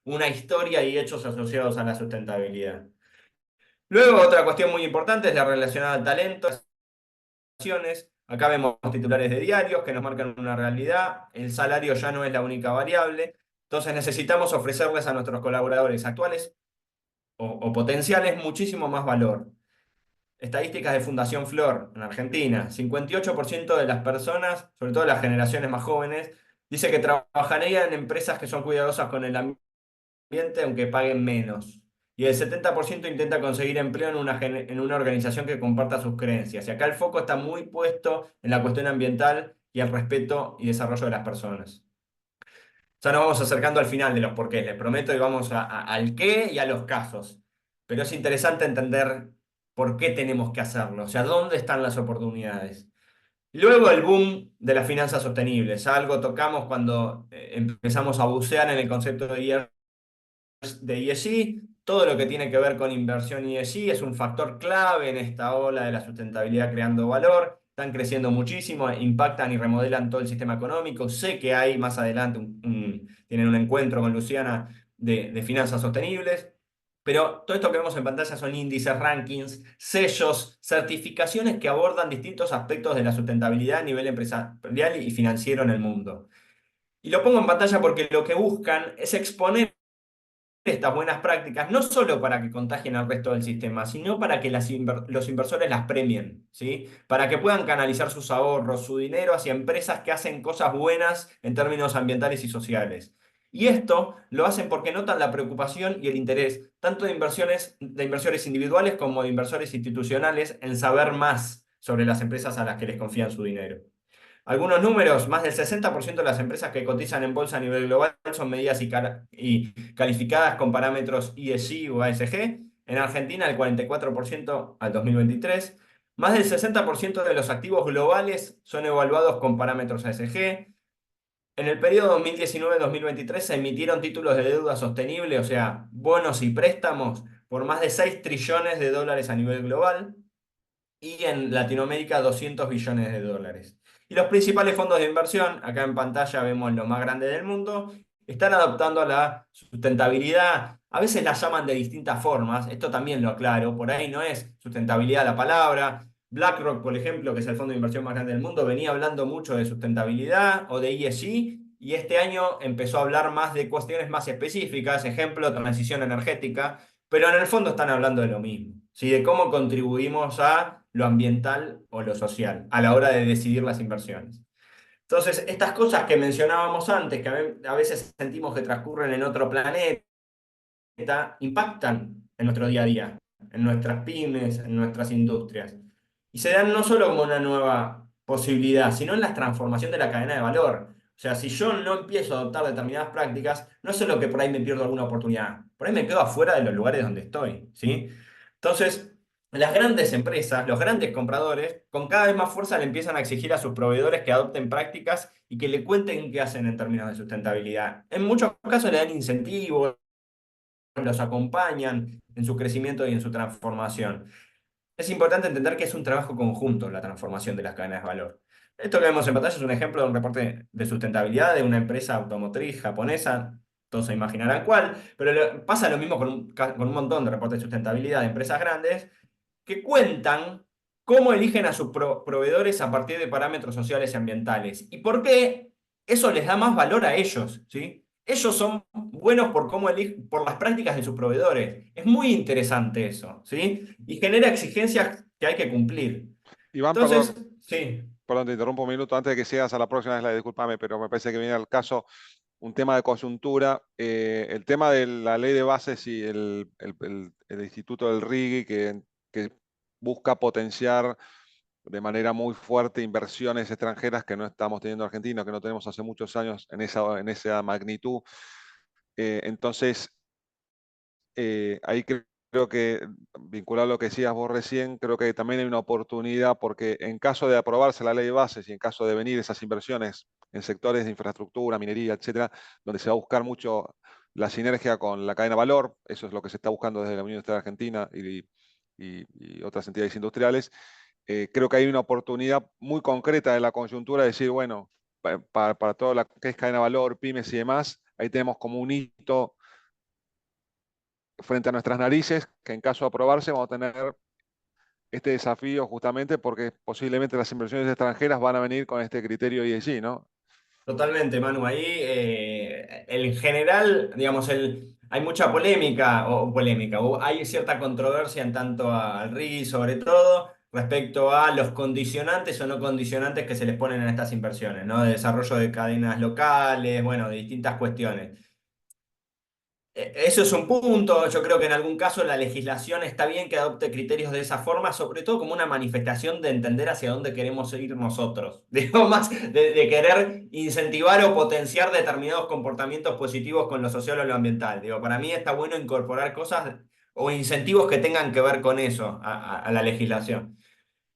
una historia y hechos asociados a la sustentabilidad. Luego, otra cuestión muy importante es la relacionada al talento. Acá vemos titulares de diarios que nos marcan una realidad. El salario ya no es la única variable. Entonces necesitamos ofrecerles a nuestros colaboradores actuales o potenciales muchísimo más valor. Estadísticas de Fundación Flor en Argentina. 58% de las personas, sobre todo las generaciones más jóvenes, dice que trabajarían en empresas que son cuidadosas con el ambiente aunque paguen menos. y el 70% intenta conseguir empleo en una organización que comparta sus creencias. Y acá el foco está muy puesto en la cuestión ambiental y el respeto y desarrollo de las personas. Ya nos vamos acercando al final de los porqués, les prometo, y vamos al qué y a los casos. Pero es interesante entender por qué tenemos que hacerlo, o sea, dónde están las oportunidades. Luego el boom de las finanzas sostenibles. Algo tocamos cuando empezamos a bucear en el concepto de ESG. Todo lo que tiene que ver con inversión ESG es un factor clave en esta ola de la sustentabilidad creando valor. Están creciendo muchísimo, impactan y remodelan todo el sistema económico. Sé que hay más adelante, tienen un encuentro con Luciana de finanzas sostenibles. Pero todo esto que vemos en pantalla son índices, rankings, sellos, certificaciones que abordan distintos aspectos de la sustentabilidad a nivel empresarial y financiero en el mundo. Y lo pongo en pantalla porque lo que buscan es exponer estas buenas prácticas, no solo para que contagien al resto del sistema, sino para que los inversores las premien, ¿sí? Para que puedan canalizar sus ahorros, su dinero hacia empresas que hacen cosas buenas en términos ambientales y sociales. Y esto lo hacen porque notan la preocupación y el interés, tanto de inversores individuales como de inversores institucionales, en saber más sobre las empresas a las que les confían su dinero. Algunos números, más del 60% de las empresas que cotizan en bolsa a nivel global son medidas y calificadas con parámetros ESG o ASG. En Argentina, el 44% al 2023. Más del 60% de los activos globales son evaluados con parámetros ASG. En el periodo 2019-2023 se emitieron títulos de deuda sostenible, o sea, bonos y préstamos, por más de 6 trillones de dólares a nivel global y en Latinoamérica 200 billones de dólares. Y los principales fondos de inversión, acá en pantalla vemos los más grandes del mundo, están adoptando la sustentabilidad. A veces la llaman de distintas formas, esto también lo aclaro, por ahí no es sustentabilidad la palabra. BlackRock, por ejemplo, que es el fondo de inversión más grande del mundo, venía hablando mucho de sustentabilidad o de ESG, y este año empezó a hablar más de cuestiones más específicas, ejemplo, transición energética, pero en el fondo están hablando de lo mismo, ¿sí? De cómo contribuimos a lo ambiental o lo social a la hora de decidir las inversiones. Entonces, estas cosas que mencionábamos antes, que a veces sentimos que transcurren en otro planeta, impactan en nuestro día a día, en nuestras pymes, en nuestras industrias. Y se dan no solo como una nueva posibilidad, sino en la transformación de la cadena de valor. O sea, si yo no empiezo a adoptar determinadas prácticas, no es solo que por ahí me pierdo alguna oportunidad, por ahí me quedo afuera de los lugares donde estoy, ¿sí? Entonces, las grandes empresas, los grandes compradores, con cada vez más fuerza le empiezan a exigir a sus proveedores que adopten prácticas y que le cuenten qué hacen en términos de sustentabilidad. En muchos casos le dan incentivos, los acompañan en su crecimiento y en su transformación. Es importante entender que es un trabajo conjunto la transformación de las cadenas de valor. Esto que vemos en pantalla es un ejemplo de un reporte de sustentabilidad de una empresa automotriz japonesa, todos se imaginarán cuál, pero pasa lo mismo con un montón de reportes de sustentabilidad de empresas grandes que cuentan cómo eligen a sus proveedores a partir de parámetros sociales y ambientales y por qué eso les da más valor a ellos, ¿sí? Ellos son buenos por cómo eligen, por las prácticas de sus proveedores. Es muy interesante eso, ¿sí? Y genera exigencias que hay que cumplir. Iván, Entonces, sí, perdón, te interrumpo un minuto antes de que sigas a la próxima vez, discúlpame, pero me parece que viene al caso un tema de coyuntura. El tema de la ley de bases y el Instituto del RIGI que busca potenciar de manera muy fuerte inversiones extranjeras que no estamos teniendo en Argentina, que no tenemos hace muchos años en esa magnitud. Entonces, ahí creo que, vinculado a lo que decías vos recién, creo que también hay una oportunidad porque en caso de aprobarse la ley de bases y en caso de venir esas inversiones en sectores de infraestructura, minería, etcétera, donde se va a buscar mucho la sinergia con la cadena de valor, eso es lo que se está buscando desde la Unión Industrial Argentina y otras entidades industriales. Creo que hay una oportunidad muy concreta de la coyuntura de decir, bueno, para todo lo que es cadena de valor, pymes y demás, ahí tenemos como un hito frente a nuestras narices, que en caso de aprobarse vamos a tener este desafío justamente porque posiblemente las inversiones extranjeras van a venir con este criterio ESG, ¿no? totalmente, Manu. Ahí, en general, digamos, hay mucha polémica, o hay cierta controversia en tanto al RIGI, sobre todo, respecto a los condicionantes o no condicionantes que se les ponen a estas inversiones, ¿no? De desarrollo de cadenas locales, bueno, de distintas cuestiones. Eso es un punto. Yo creo que en algún caso la legislación está bien que adopte criterios de esa forma, sobre todo como una manifestación de entender hacia dónde queremos ir nosotros. Digo, más de querer incentivar o potenciar determinados comportamientos positivos con lo social o lo ambiental. Digo, para mí está bueno incorporar cosas o incentivos que tengan que ver con eso a la legislación.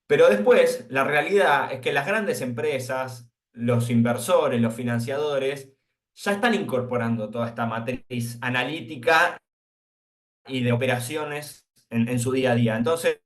Pero después, la realidad es que las grandes empresas, los inversores, los financiadores, ya están incorporando toda esta matriz analítica y de operaciones en su día a día. Entonces,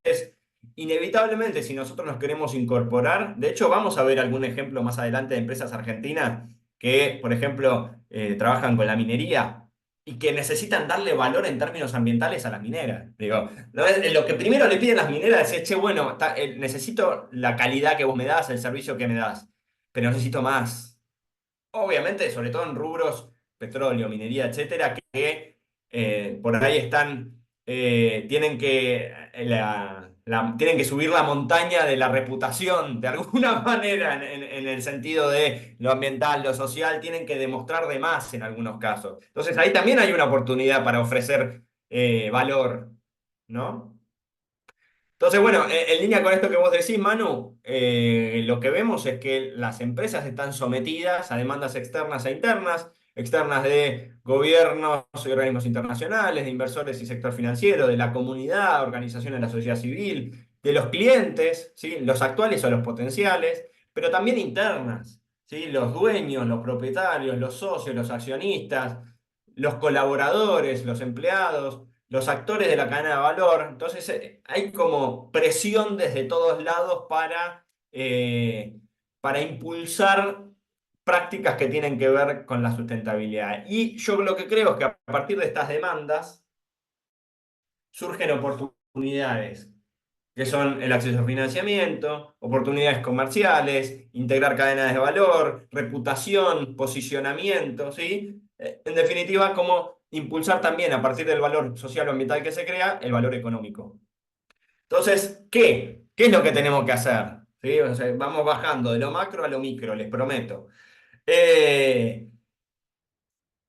inevitablemente, si nosotros nos queremos incorporar, de hecho, vamos a ver algún ejemplo más adelante de empresas argentinas que, por ejemplo, trabajan con la minería y que necesitan darle valor en términos ambientales a las mineras. Digo, lo que primero le piden las mineras es, che, bueno, necesito la calidad que vos me das, el servicio que me das, pero necesito más. Obviamente, sobre todo en rubros, petróleo, minería, etcétera, que por ahí están, tienen que, tienen que subir la montaña de la reputación de alguna manera, en el sentido de lo ambiental, lo social, tienen que demostrar de más en algunos casos. Entonces ahí también hay una oportunidad para ofrecer valor, ¿no? Entonces, bueno, en línea con esto que vos decís, Manu, lo que vemos es que las empresas están sometidas a demandas externas e internas, externas de gobiernos y organismos internacionales, de inversores y sector financiero, de la comunidad, organizaciones de la sociedad civil, de los clientes, ¿sí? Los actuales o los potenciales, pero también internas, ¿sí? Los dueños, los propietarios, los socios, los accionistas, los colaboradores, los empleados, los actores de la cadena de valor. Entonces hay como presión desde todos lados para impulsar prácticas que tienen que ver con la sustentabilidad. Y yo lo que creo es que a partir de estas demandas surgen oportunidades, que son el acceso a financiamiento, oportunidades comerciales, integrar cadenas de valor, reputación, posicionamiento, ¿sí? En definitiva, como impulsar también a partir del valor social o ambiental que se crea, el valor económico. Entonces, ¿qué? ¿Qué es lo que tenemos que hacer? ¿Sí? O sea, vamos bajando de lo macro a lo micro, les prometo. Eh,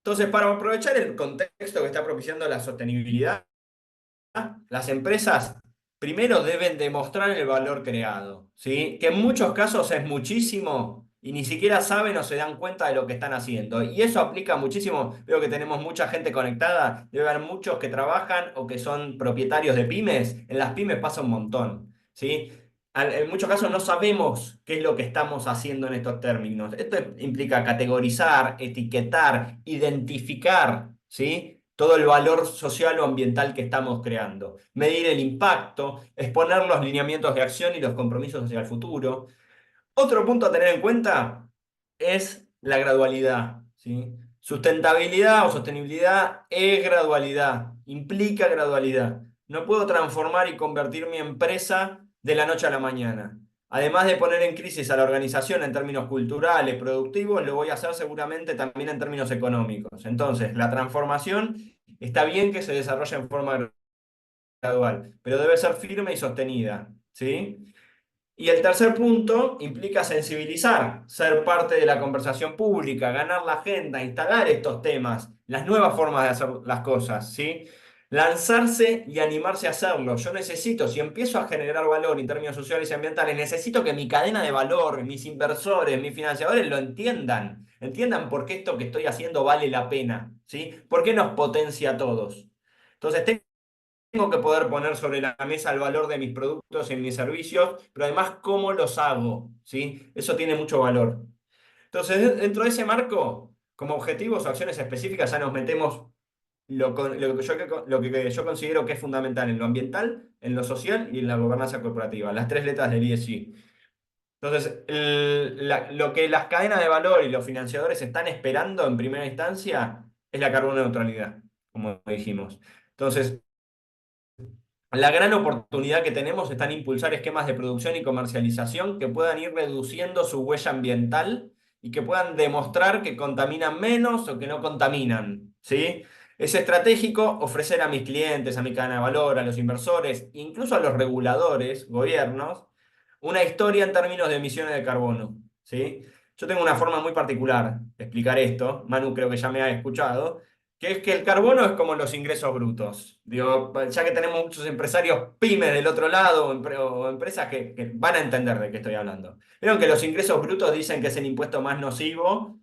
entonces, para aprovechar el contexto que está propiciando la sostenibilidad, las empresas primero deben demostrar el valor creado, ¿sí? Que en muchos casos es muchísimo y ni siquiera saben o se dan cuenta de lo que están haciendo. Y eso aplica muchísimo. Veo que tenemos mucha gente conectada, debe haber muchos que trabajan o que son propietarios de pymes. En las pymes pasa un montón, ¿sí? En muchos casos no sabemos qué es lo que estamos haciendo en estos términos. Esto implica categorizar, etiquetar, identificar, ¿sí? Todo el valor social o ambiental que estamos creando, medir el impacto, exponer los lineamientos de acción y los compromisos hacia el futuro. Otro punto a tener en cuenta es la gradualidad, ¿sí? Sustentabilidad o sostenibilidad es gradualidad, implica gradualidad. No puedo transformar y convertir mi empresa de la noche a la mañana. Además de poner en crisis a la organización en términos culturales, productivos, lo voy a hacer seguramente también en términos económicos. Entonces, la transformación está bien que se desarrolle en forma gradual, pero debe ser firme y sostenida, ¿sí? Y el tercer punto implica sensibilizar, ser parte de la conversación pública, ganar la agenda, instalar estos temas, las nuevas formas de hacer las cosas, ¿sí? Lanzarse y animarse a hacerlo. Yo necesito, si empiezo a generar valor en términos sociales y ambientales, necesito que mi cadena de valor, mis inversores, mis financiadores lo entiendan. Entiendan por qué esto que estoy haciendo vale la pena, ¿sí? ¿Por qué nos potencia a todos? Entonces, tengo que poder poner sobre la mesa el valor de mis productos y mis servicios, pero además cómo los hago, ¿sí? Eso tiene mucho valor. Entonces, dentro de ese marco, como objetivos o acciones específicas, ya nos metemos lo que yo considero que es fundamental en lo ambiental, en lo social y en la gobernanza corporativa, las tres letras del ESG. Entonces, lo que las cadenas de valor y los financiadores están esperando en primera instancia es la carbono neutralidad, como dijimos. Entonces, la gran oportunidad que tenemos está en impulsar esquemas de producción y comercialización que puedan ir reduciendo su huella ambiental y que puedan demostrar que contaminan menos o que no contaminan, ¿sí? Es estratégico ofrecer a mis clientes, a mi cadena de valor, a los inversores, incluso a los reguladores, gobiernos, una historia en términos de emisiones de carbono, ¿sí? Yo tengo una forma muy particular de explicar esto, Manu creo que ya me ha escuchado, que es que el carbono es como los ingresos brutos. Digo, ya que tenemos muchos empresarios pymes del otro lado o empresas que van a entender de qué estoy hablando. Vieron que los ingresos brutos dicen que es el impuesto más nocivo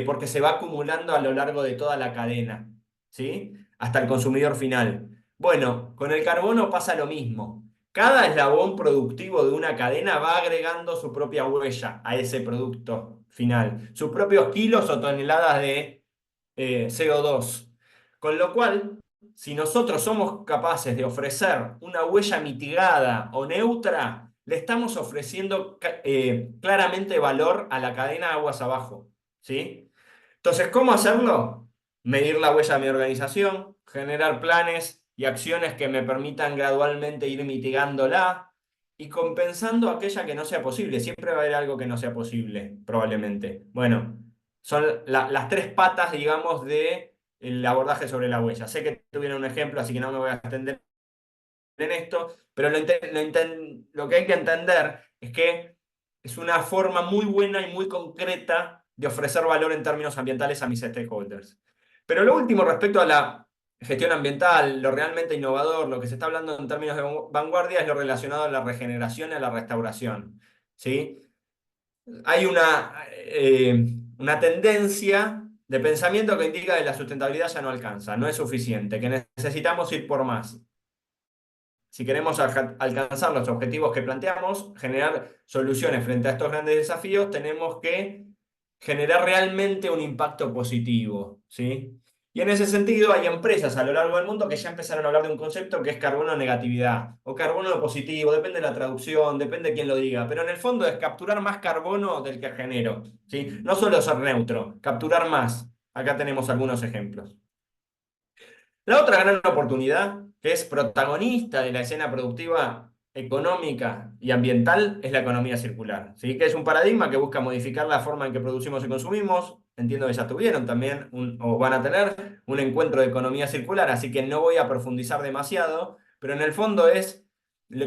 porque se va acumulando a lo largo de toda la cadena, ¿sí? Hasta el consumidor final. Bueno, con el carbono pasa lo mismo. Cada eslabón productivo de una cadena va agregando su propia huella a ese producto final, sus propios kilos o toneladas de CO2. Con lo cual, si nosotros somos capaces de ofrecer una huella mitigada o neutra, le estamos ofreciendo claramente valor a la cadena aguas abajo, ¿sí? Entonces, ¿cómo hacerlo? Medir la huella de mi organización, generar planes y acciones que me permitan gradualmente ir mitigándola y compensando aquella que no sea posible. Siempre va a haber algo que no sea posible, probablemente. Bueno, son las tres patas, digamos, del abordaje sobre la huella. Sé que tuvieron un ejemplo, así que no me voy a extender en esto, pero lo que hay que entender es que es una forma muy buena y muy concreta de ofrecer valor en términos ambientales a mis stakeholders. Pero lo último respecto a la gestión ambiental, lo realmente innovador, lo que se está hablando en términos de vanguardia es lo relacionado a la regeneración y a la restauración. ¿Sí? Hay una tendencia de pensamiento que indica que la sustentabilidad ya no alcanza, no es suficiente, que necesitamos ir por más. Si queremos alcanzar los objetivos que planteamos, generar soluciones frente a estos grandes desafíos, tenemos que generar realmente un impacto positivo, ¿sí? Y en ese sentido hay empresas a lo largo del mundo que ya empezaron a hablar de un concepto que es carbono negatividad o carbono positivo, depende de la traducción, depende de quién lo diga, pero en el fondo es capturar más carbono del que genero, ¿sí? No solo ser neutro, capturar más. Acá tenemos algunos ejemplos. La otra gran oportunidad, que es protagonista de la escena productiva económica y ambiental, es la economía circular, ¿sí? Que es un paradigma que busca modificar la forma en que producimos y consumimos. Entiendo que ya tuvieron también o van a tener un encuentro de economía circular, así que no voy a profundizar demasiado, pero en el fondo es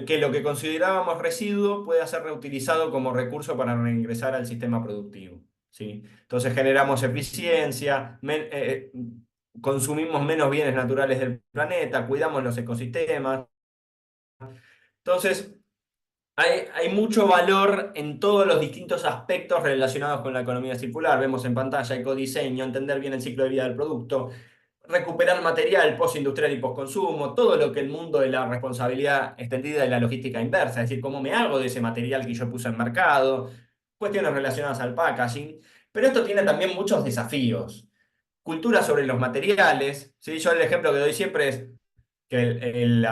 que lo que considerábamos residuo puede ser reutilizado como recurso para reingresar al sistema productivo, ¿sí? Entonces generamos eficiencia, consumimos menos bienes naturales del planeta, cuidamos los ecosistemas. Entonces, hay mucho valor en todos los distintos aspectos relacionados con la economía circular. Vemos en pantalla ecodiseño, entender bien el ciclo de vida del producto, recuperar material postindustrial y postconsumo, todo lo que el mundo de la responsabilidad extendida de la logística inversa, es decir, cómo me hago de ese material que yo puse en mercado, cuestiones relacionadas al packaging. Pero esto tiene también muchos desafíos. Cultura sobre los materiales, ¿sí? Yo el ejemplo que doy siempre es que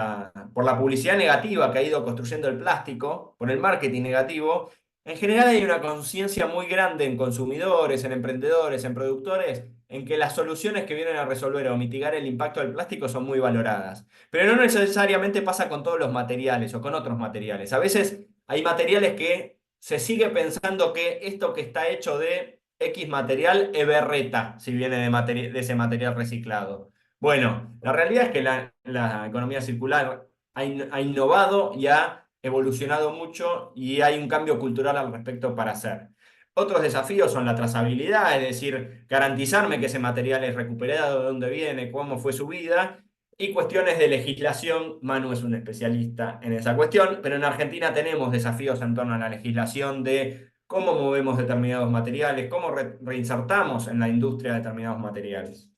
por la publicidad negativa que ha ido construyendo el plástico, por el marketing negativo, en general hay una conciencia muy grande en consumidores, en emprendedores, en productores, en que las soluciones que vienen a resolver o mitigar el impacto del plástico son muy valoradas. Pero no necesariamente pasa con todos los materiales o con otros materiales. A veces hay materiales que se sigue pensando que esto que está hecho de X material es berreta, si viene de ese material reciclado. Bueno, la realidad es que la economía circular ha innovado y ha evolucionado mucho y hay un cambio cultural al respecto para hacer. Otros desafíos son la trazabilidad, es decir, garantizarme que ese material es recuperado, de dónde viene, cómo fue su vida, y cuestiones de legislación. Manu es un especialista en esa cuestión, pero en Argentina tenemos desafíos en torno a la legislación de cómo movemos determinados materiales, cómo reinsertamos en la industria determinados materiales.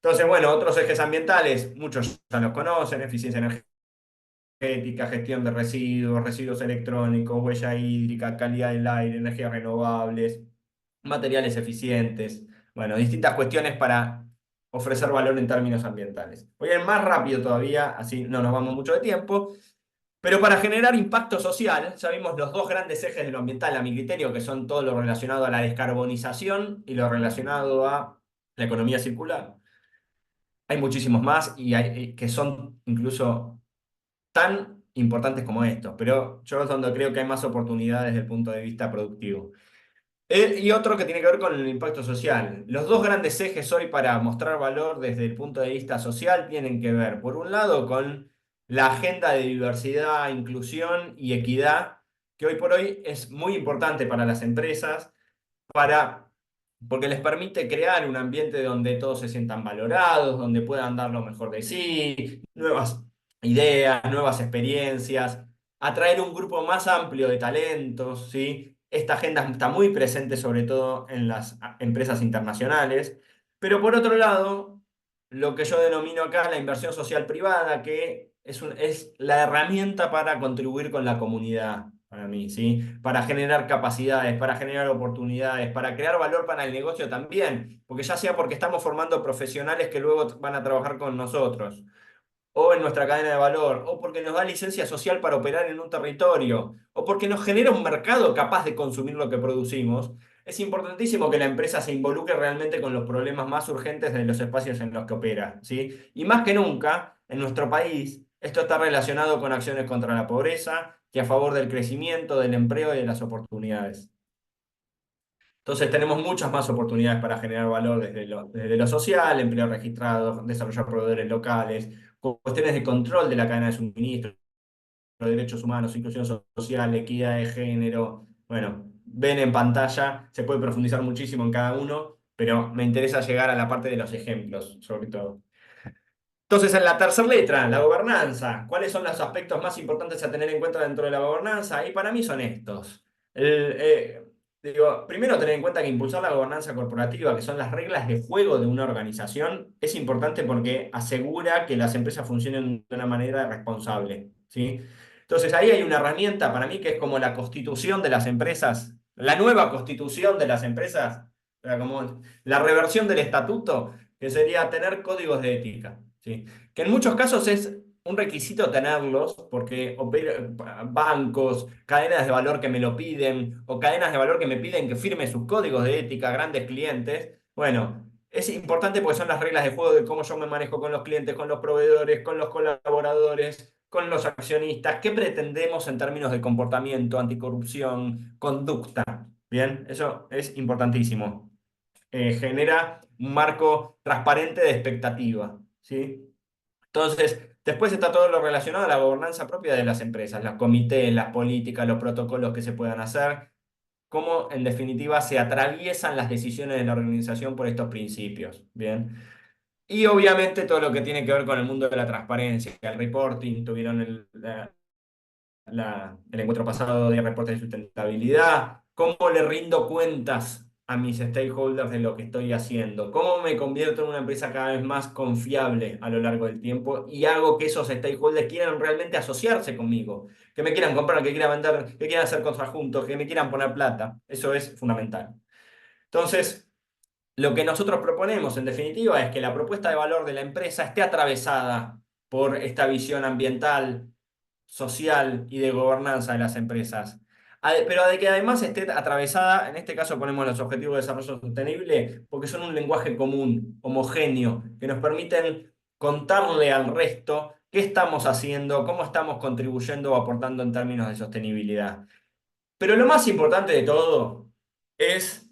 Entonces, bueno, otros ejes ambientales, muchos ya los conocen: eficiencia energética, gestión de residuos, residuos electrónicos, huella hídrica, calidad del aire, energías renovables, materiales eficientes. Bueno, distintas cuestiones para ofrecer valor en términos ambientales. Voy a ir más rápido todavía, así no nos vamos mucho de tiempo. Pero para generar impacto social, ya vimos los dos grandes ejes de lo ambiental, a mi criterio, que son todo lo relacionado a la descarbonización y lo relacionado a la economía circular. Hay muchísimos más y que son incluso tan importantes como estos, pero yo es donde creo que hay más oportunidades desde el punto de vista productivo. Y otro que tiene que ver con el impacto social. Los dos grandes ejes hoy para mostrar valor desde el punto de vista social tienen que ver, por un lado, con la agenda de diversidad, inclusión y equidad, que hoy por hoy es muy importante para las empresas, para porque les permite crear un ambiente donde todos se sientan valorados, donde puedan dar lo mejor de sí, nuevas ideas, nuevas experiencias, atraer un grupo más amplio de talentos, ¿sí? Esta agenda está muy presente sobre todo en las empresas internacionales, pero por otro lado, lo que yo denomino acá la inversión social privada, que es la herramienta para contribuir con la comunidad para mí, ¿sí? Para generar capacidades, para generar oportunidades, para crear valor para el negocio también, porque ya sea porque estamos formando profesionales que luego van a trabajar con nosotros, o en nuestra cadena de valor, o porque nos da licencia social para operar en un territorio, o porque nos genera un mercado capaz de consumir lo que producimos, es importantísimo que la empresa se involucre realmente con los problemas más urgentes de los espacios en los que opera, ¿sí? Y más que nunca, en nuestro país, esto está relacionado con acciones contra la pobreza, que a favor del crecimiento, del empleo y de las oportunidades. Entonces tenemos muchas más oportunidades para generar valor desde lo social, empleo registrado, desarrollar proveedores locales, cuestiones de control de la cadena de suministro, derechos humanos, inclusión social, equidad de género. Bueno, ven en pantalla, se puede profundizar muchísimo en cada uno, pero me interesa llegar a la parte de los ejemplos, sobre todo. Entonces, en la tercera letra, la gobernanza. ¿Cuáles son los aspectos más importantes a tener en cuenta dentro de la gobernanza? Y para mí son estos. Primero, tener en cuenta que impulsar la gobernanza corporativa, que son las reglas de juego de una organización, es importante porque asegura que las empresas funcionen de una manera responsable, ¿sí? Entonces, ahí hay una herramienta para mí que es como la constitución de las empresas, la nueva constitución de las empresas, o sea, como la reversión del estatuto, que sería tener códigos de ética. ¿Sí? Que en muchos casos es un requisito tenerlos porque bancos, cadenas de valor que me lo piden o cadenas de valor que me piden que firme sus códigos de ética, grandes clientes. Bueno, es importante porque son las reglas de juego de cómo yo me manejo con los clientes, con los proveedores, con los colaboradores, con los accionistas, qué pretendemos en términos de comportamiento, anticorrupción, conducta. Bien, eso es importantísimo. Genera un marco transparente de expectativa, ¿sí? Entonces, después está todo lo relacionado a la gobernanza propia de las empresas, los comités, las políticas, los protocolos que se puedan hacer, cómo en definitiva se atraviesan las decisiones de la organización por estos principios, ¿bien? Y obviamente todo lo que tiene que ver con el mundo de la transparencia, el reporting, tuvieron el encuentro pasado de reporte de sustentabilidad, cómo le rindo cuentas a mis stakeholders de lo que estoy haciendo, cómo me convierto en una empresa cada vez más confiable a lo largo del tiempo y hago que esos stakeholders quieran realmente asociarse conmigo, que me quieran comprar, que quieran vender, que quieran hacer cosas juntos, que me quieran poner plata. Eso es fundamental. Entonces, lo que nosotros proponemos, en definitiva, es que la propuesta de valor de la empresa esté atravesada por esta visión ambiental, social y de gobernanza de las empresas. Pero de que además esté atravesada, en este caso ponemos los objetivos de desarrollo sostenible, porque son un lenguaje común, homogéneo, que nos permiten contarle al resto qué estamos haciendo, cómo estamos contribuyendo o aportando en términos de sostenibilidad. Pero lo más importante de todo es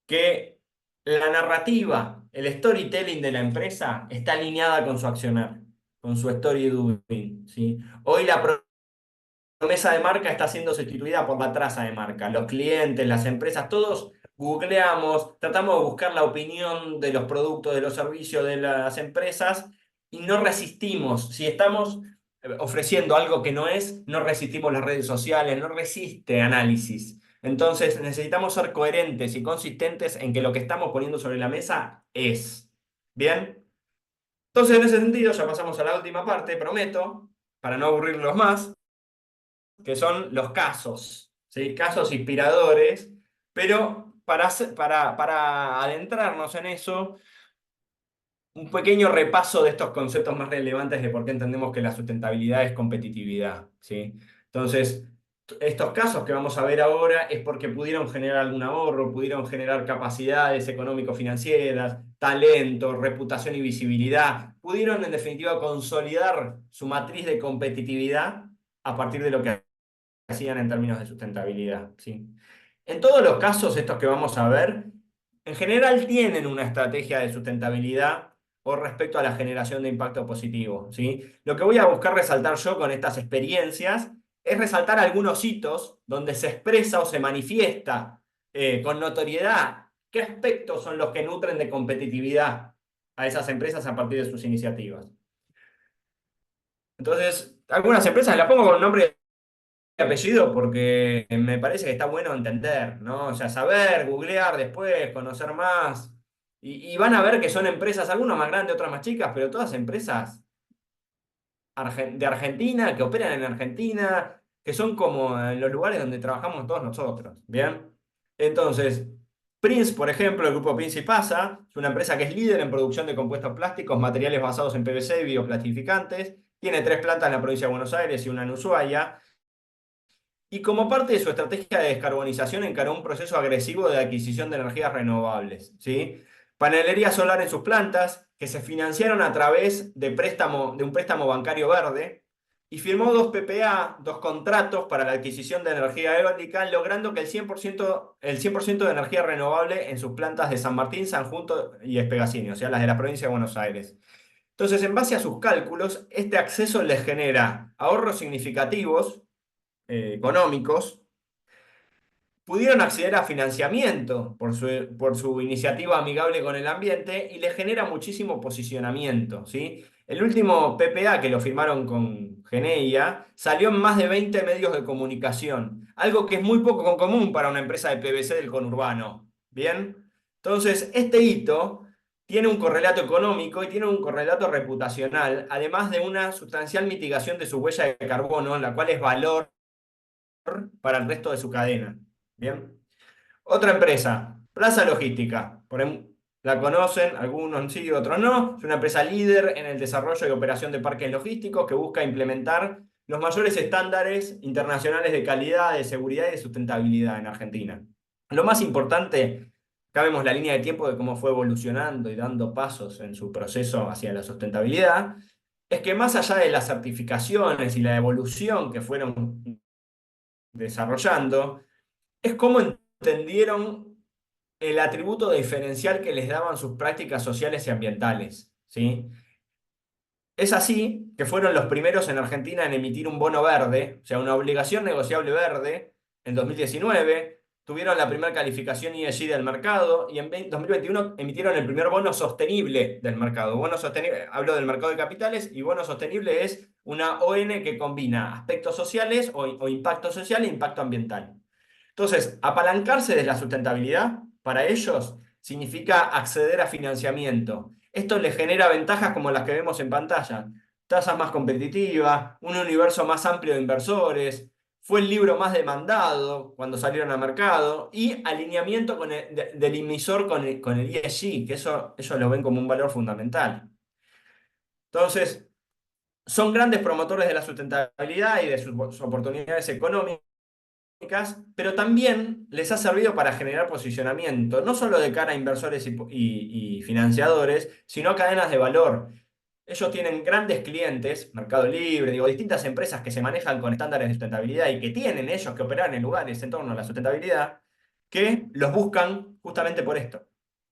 que la narrativa, el storytelling de la empresa está alineada con su accionar, con su story doing, ¿sí? Hoy la promesa de marca está siendo sustituida por la traza de marca. Los clientes, las empresas, todos googleamos, tratamos de buscar la opinión de los productos, de los servicios de las empresas y no resistimos. Si estamos ofreciendo algo que no es, no resistimos las redes sociales, no resiste análisis. Entonces necesitamos ser coherentes y consistentes en que lo que estamos poniendo sobre la mesa es. ¿Bien? Entonces en ese sentido ya pasamos a la última parte, prometo, para no aburrirlos más que son los casos, ¿sí? Casos inspiradores, pero para adentrarnos en eso, un pequeño repaso de estos conceptos más relevantes de por qué entendemos que la sustentabilidad es competitividad, ¿sí? Entonces, estos casos que vamos a ver ahora es porque pudieron generar algún ahorro, pudieron generar capacidades económico-financieras, talento, reputación y visibilidad, pudieron en definitiva consolidar su matriz de competitividad a partir de lo que hacían en términos de sustentabilidad, ¿sí? En todos los casos, estos que vamos a ver, en general tienen una estrategia de sustentabilidad o respecto a la generación de impacto positivo, ¿sí? Lo que voy a buscar resaltar yo con estas experiencias es resaltar algunos hitos donde se expresa o se manifiesta con notoriedad ¿Qué aspectos son los que nutren de competitividad a esas empresas a partir de sus iniciativas? Entonces, algunas empresas las pongo con nombre y apellido porque me parece que está bueno entender, ¿no? O sea, saber, googlear después, conocer más. Y van a ver que son empresas, algunas más grandes, otras más chicas, pero todas empresas de Argentina, que operan en Argentina, que son como en los lugares donde trabajamos todos nosotros, ¿bien? Entonces, Prince, por ejemplo, el grupo Prince y Pasa, es una empresa que es líder en producción de compuestos plásticos, materiales basados en PVC y bioplastificantes, tiene 3 plantas en la provincia de Buenos Aires y una en Ushuaia, y como parte de su estrategia de descarbonización encaró un proceso agresivo de adquisición de energías renovables, ¿sí? Panelería solar en sus plantas, que se financiaron a través de un préstamo bancario verde, y firmó 2 PPA, 2 contratos para la adquisición de energía eólica, logrando que el 100% de energía renovable en sus plantas de San Martín, San Junto y Espegacini, o sea, las de la provincia de Buenos Aires. Entonces, en base a sus cálculos, este acceso les genera ahorros significativos económicos, pudieron acceder a financiamiento por su iniciativa amigable con el ambiente y les genera muchísimo posicionamiento, ¿sí? El último PPA que lo firmaron con Geneia salió en más de 20 medios de comunicación, algo que es muy poco común para una empresa de PVC del conurbano. ¿Bien? Entonces, este hito tiene un correlato económico y tiene un correlato reputacional, además de una sustancial mitigación de su huella de carbono, la cual es valor para el resto de su cadena. Bien. Otra empresa, Plaza Logística. La conocen, algunos sí, otros no. Es una empresa líder en el desarrollo y operación de parques logísticos que busca implementar los mayores estándares internacionales de calidad, de seguridad y de sustentabilidad en Argentina. Lo más importante, acá vemos la línea de tiempo de cómo fue evolucionando y dando pasos en su proceso hacia la sustentabilidad, es que más allá de las certificaciones y la evolución que fueron desarrollando, es cómo entendieron el atributo diferencial que les daban sus prácticas sociales y ambientales, ¿sí? Es así que fueron los primeros en Argentina en emitir un bono verde, o sea, una obligación negociable verde, en 2019. Tuvieron la primera calificación ESG del mercado y en 2021 emitieron el primer bono sostenible del mercado. Bono sostenible, hablo del mercado de capitales, y bono sostenible es una ON que combina aspectos sociales o impacto social e impacto ambiental. Entonces, apalancarse de la sustentabilidad para ellos significa acceder a financiamiento. Esto les genera ventajas como las que vemos en pantalla: tasas más competitivas, un universo más amplio de inversores, fue el libro más demandado cuando salieron al mercado, y alineamiento del emisor con el ESG, que eso ellos lo ven como un valor fundamental. Entonces, son grandes promotores de la sustentabilidad y de sus oportunidades económicas, pero también les ha servido para generar posicionamiento, no solo de cara a inversores y financiadores, sino a cadenas de valor. Ellos tienen grandes clientes, Mercado Libre, digo, distintas empresas que se manejan con estándares de sustentabilidad y que tienen ellos que operar en lugares en torno a la sustentabilidad, que los buscan justamente por esto.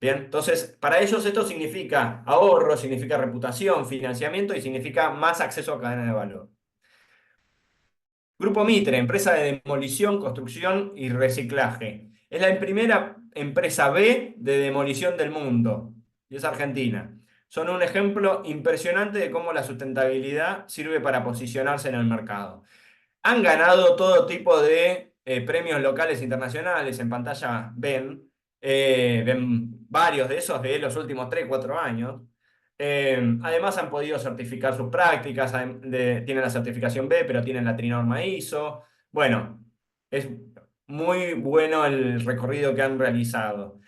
Bien, entonces, para ellos esto significa ahorro, significa reputación, financiamiento y significa más acceso a cadenas de valor. Grupo Mitre, empresa de demolición, construcción y reciclaje. Es la primera empresa B de demolición del mundo y es argentina. Son un ejemplo impresionante de cómo la sustentabilidad sirve para posicionarse en el mercado. Han ganado todo tipo de premios locales e internacionales. En pantalla ven varios de esos de los últimos 3 4 años. Además han podido certificar sus prácticas, tienen la certificación B, pero tienen la trinorma ISO. Bueno, es muy bueno el recorrido que han realizado.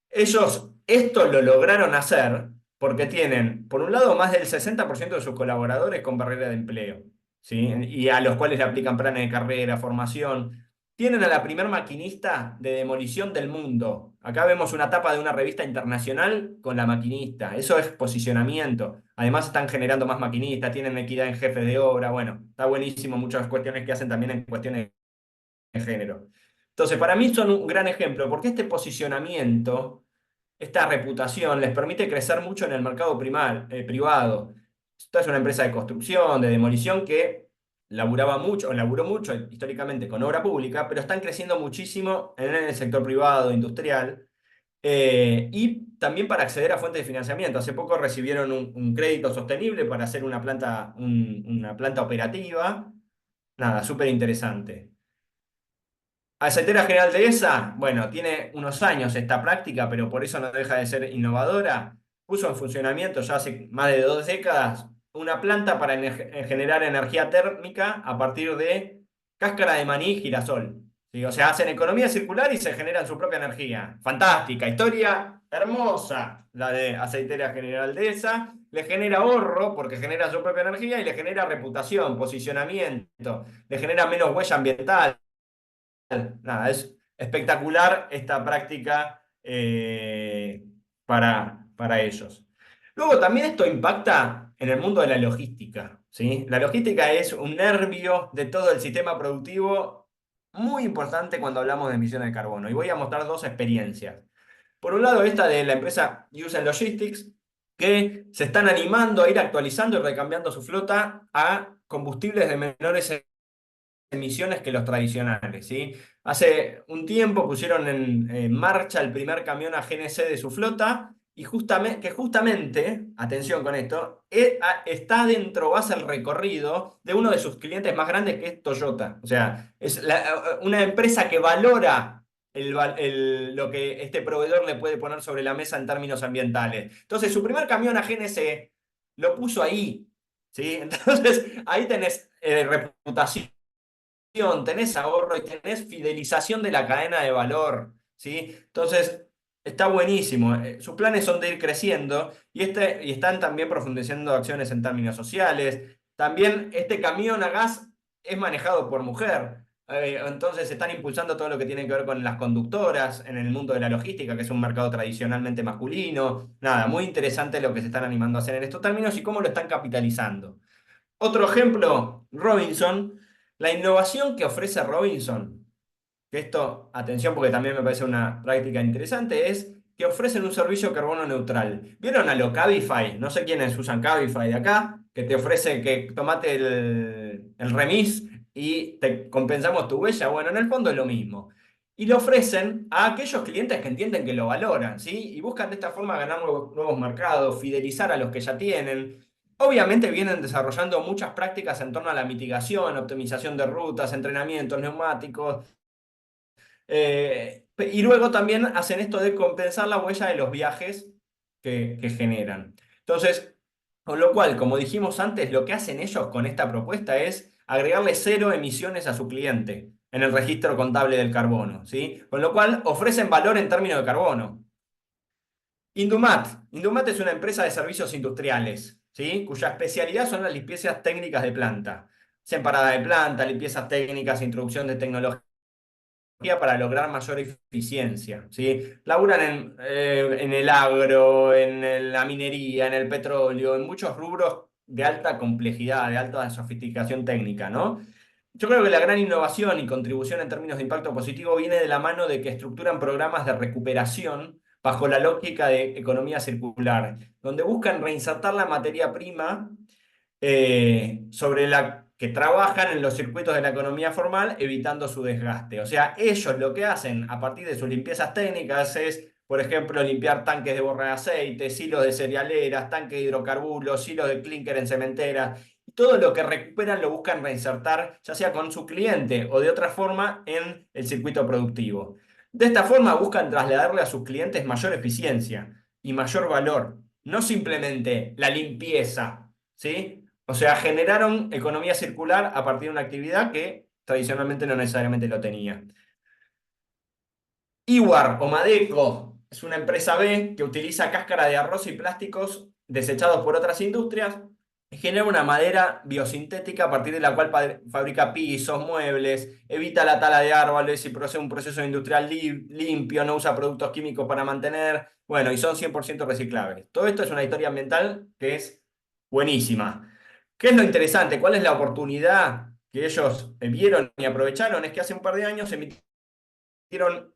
Ellos esto lo lograron hacer porque tienen, por un lado, más del 60% de sus colaboradores con barrera de empleo, ¿sí? Y a los cuales le aplican planes de carrera, formación. Tienen a la primer maquinista de demolición del mundo. Acá vemos una tapa de una revista internacional con la maquinista. Eso es posicionamiento. Además están generando más maquinistas, tienen equidad en jefes de obra. Bueno, está buenísimo muchas cuestiones que hacen también en cuestiones de género. Entonces, para mí son un gran ejemplo, porque este posicionamiento, esta reputación, les permite crecer mucho en el mercado privado. Esta es una empresa de construcción, de demolición, que laburaba mucho, o laburó mucho históricamente con obra pública, pero están creciendo muchísimo en el sector privado, industrial, y también para acceder a fuentes de financiamiento. Hace poco recibieron un crédito sostenible para hacer una planta operativa. Nada, súper interesante. Aceitera General Dehesa, bueno, tiene unos años esta práctica, pero por eso no deja de ser innovadora. Puso en funcionamiento ya hace más de 2 décadas una planta para generar energía térmica a partir de cáscara de maní y girasol. ¿Sí? O sea, hacen economía circular y se generan su propia energía. Fantástica, historia hermosa la de Aceitera General Dehesa. Le genera ahorro porque genera su propia energía y le genera reputación, posicionamiento, le genera menos huella ambiental. Nada, es espectacular esta práctica para ellos. Luego también esto impacta en el mundo de la logística, ¿sí? La logística es un nervio de todo el sistema productivo muy importante cuando hablamos de emisiones de carbono. Y voy a mostrar dos experiencias. Por un lado, esta de la empresa Use Logistics, que se están animando a ir actualizando y recambiando su flota a combustibles de menores emisiones que los tradicionales, ¿sí? Hace un tiempo pusieron en marcha el primer camión a GNC de su flota y justamente, atención con esto, está dentro, va a ser el recorrido de uno de sus clientes más grandes que es Toyota. O sea, es una empresa que valora lo que este proveedor le puede poner sobre la mesa en términos ambientales. Entonces, su primer camión a GNC lo puso ahí, ¿sí? Entonces, ahí tenés reputación, tenés ahorro y tenés fidelización de la cadena de valor, ¿sí? Entonces, está buenísimo. Sus planes son de ir creciendo y están también profundizando acciones en términos sociales. También este camión a gas es manejado por mujer. Entonces están impulsando todo lo que tiene que ver con las conductoras en el mundo de la logística, que es un mercado tradicionalmente masculino. Nada, muy interesante lo que se están animando a hacer en estos términos y cómo lo están capitalizando. Otro ejemplo, Robinson. La innovación que ofrece Robinson, que esto, atención porque también me parece una práctica interesante, es que ofrecen un servicio carbono neutral. ¿Vieron a lo Cabify? No sé quiénes usan Cabify de acá, que te ofrece que tomate el remis y te compensamos tu huella. Bueno, en el fondo es lo mismo. Y lo ofrecen a aquellos clientes que entienden que lo valoran, ¿sí? Y buscan de esta forma ganar nuevos mercados, fidelizar a los que ya tienen. Obviamente vienen desarrollando muchas prácticas en torno a la mitigación, optimización de rutas, entrenamientos, neumáticos, y luego también hacen esto de compensar la huella de los viajes que generan. Entonces, con lo cual, como dijimos antes, lo que hacen ellos con esta propuesta es agregarle 0 emisiones a su cliente en el registro contable del carbono, ¿sí? Con lo cual ofrecen valor en términos de carbono. Indumat. Indumat es una empresa de servicios industriales, ¿sí? Cuya especialidad son las limpiezas técnicas de planta. Hacen parada de planta, limpiezas técnicas, introducción de tecnología para lograr mayor eficiencia, ¿sí? Laburan en el agro, la minería, en el petróleo, en muchos rubros de alta complejidad, de alta sofisticación técnica, ¿no? Yo creo que la gran innovación y contribución en términos de impacto positivo viene de la mano de que estructuran programas de recuperación bajo la lógica de economía circular, donde buscan reinsertar la materia prima sobre la que trabajan en los circuitos de la economía formal, evitando su desgaste. O sea, ellos lo que hacen a partir de sus limpiezas técnicas es, por ejemplo, limpiar tanques de borra de aceite, silos de cerealeras, tanques de hidrocarburos, silos de clínker en cementeras. Todo lo que recuperan lo buscan reinsertar, ya sea con su cliente o de otra forma, en el circuito productivo. De esta forma buscan trasladarle a sus clientes mayor eficiencia y mayor valor, no simplemente la limpieza, ¿sí? O sea, generaron economía circular a partir de una actividad que tradicionalmente no necesariamente lo tenía. Iwar o Madeco es una empresa B que utiliza cáscara de arroz y plásticos desechados por otras industrias y genera una madera biosintética a partir de la cual fabrica pisos, muebles, evita la tala de árboles y procede un proceso industrial limpio, no usa productos químicos para mantener, bueno, y son 100% reciclables. Todo esto es una historia ambiental que es buenísima. ¿Qué es lo interesante? ¿Cuál es la oportunidad que ellos vieron y aprovecharon? Es que hace un par de años emitieron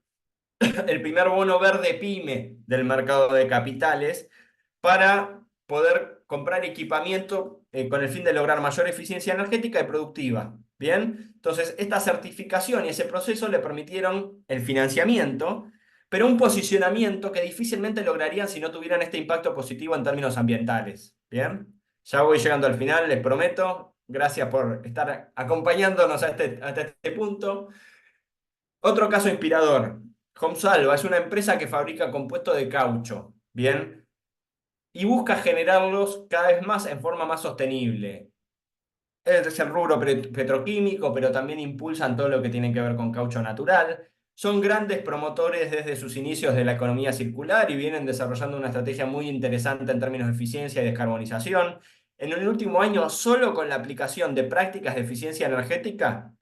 el primer bono verde PYME del mercado de capitales para poder comprar equipamiento con el fin de lograr mayor eficiencia energética y productiva. Bien, entonces esta certificación y ese proceso le permitieron el financiamiento pero un posicionamiento que difícilmente lograrían si no tuvieran este impacto positivo en términos ambientales. ¿Bien? Ya voy llegando al final, les prometo. Gracias por estar acompañándonos hasta este punto. Otro caso inspirador. Homsalva es una empresa que fabrica compuestos de caucho. ¿Bien? Y busca generarlos cada vez más en forma más sostenible. Es el rubro petroquímico, pero también impulsan todo lo que tiene que ver con caucho natural. Son grandes promotores desde sus inicios de la economía circular y vienen desarrollando una estrategia muy interesante en términos de eficiencia y descarbonización. En el último año, solo con la aplicación de prácticas de eficiencia energética,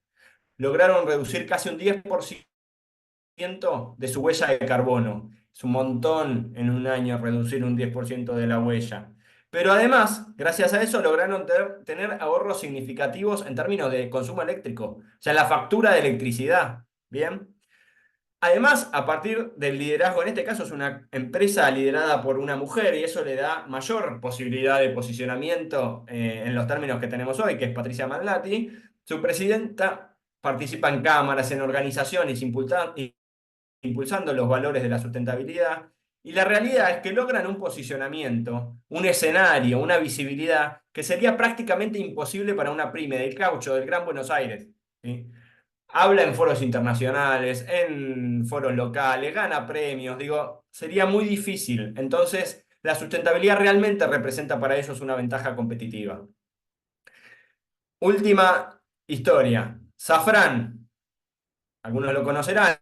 lograron reducir casi un 10% de su huella de carbono. Es un montón en un año reducir un 10% de la huella. Pero además, gracias a eso, lograron tener ahorros significativos en términos de consumo eléctrico, o sea, la factura de electricidad. Bien. Además, a partir del liderazgo, en este caso es una empresa liderada por una mujer y eso le da mayor posibilidad de posicionamiento en los términos que tenemos hoy, que es Patricia Manlati. Su presidenta participa en cámaras, en organizaciones, impulsando los valores de la sustentabilidad. Y la realidad es que logran un posicionamiento, un escenario, una visibilidad que sería prácticamente imposible para una pyme del caucho del Gran Buenos Aires. ¿Sí? Habla en foros internacionales, en foros locales, gana premios, digo, sería muy difícil. Entonces, la sustentabilidad realmente representa para ellos una ventaja competitiva. Última historia. Safran, algunos lo conocerán,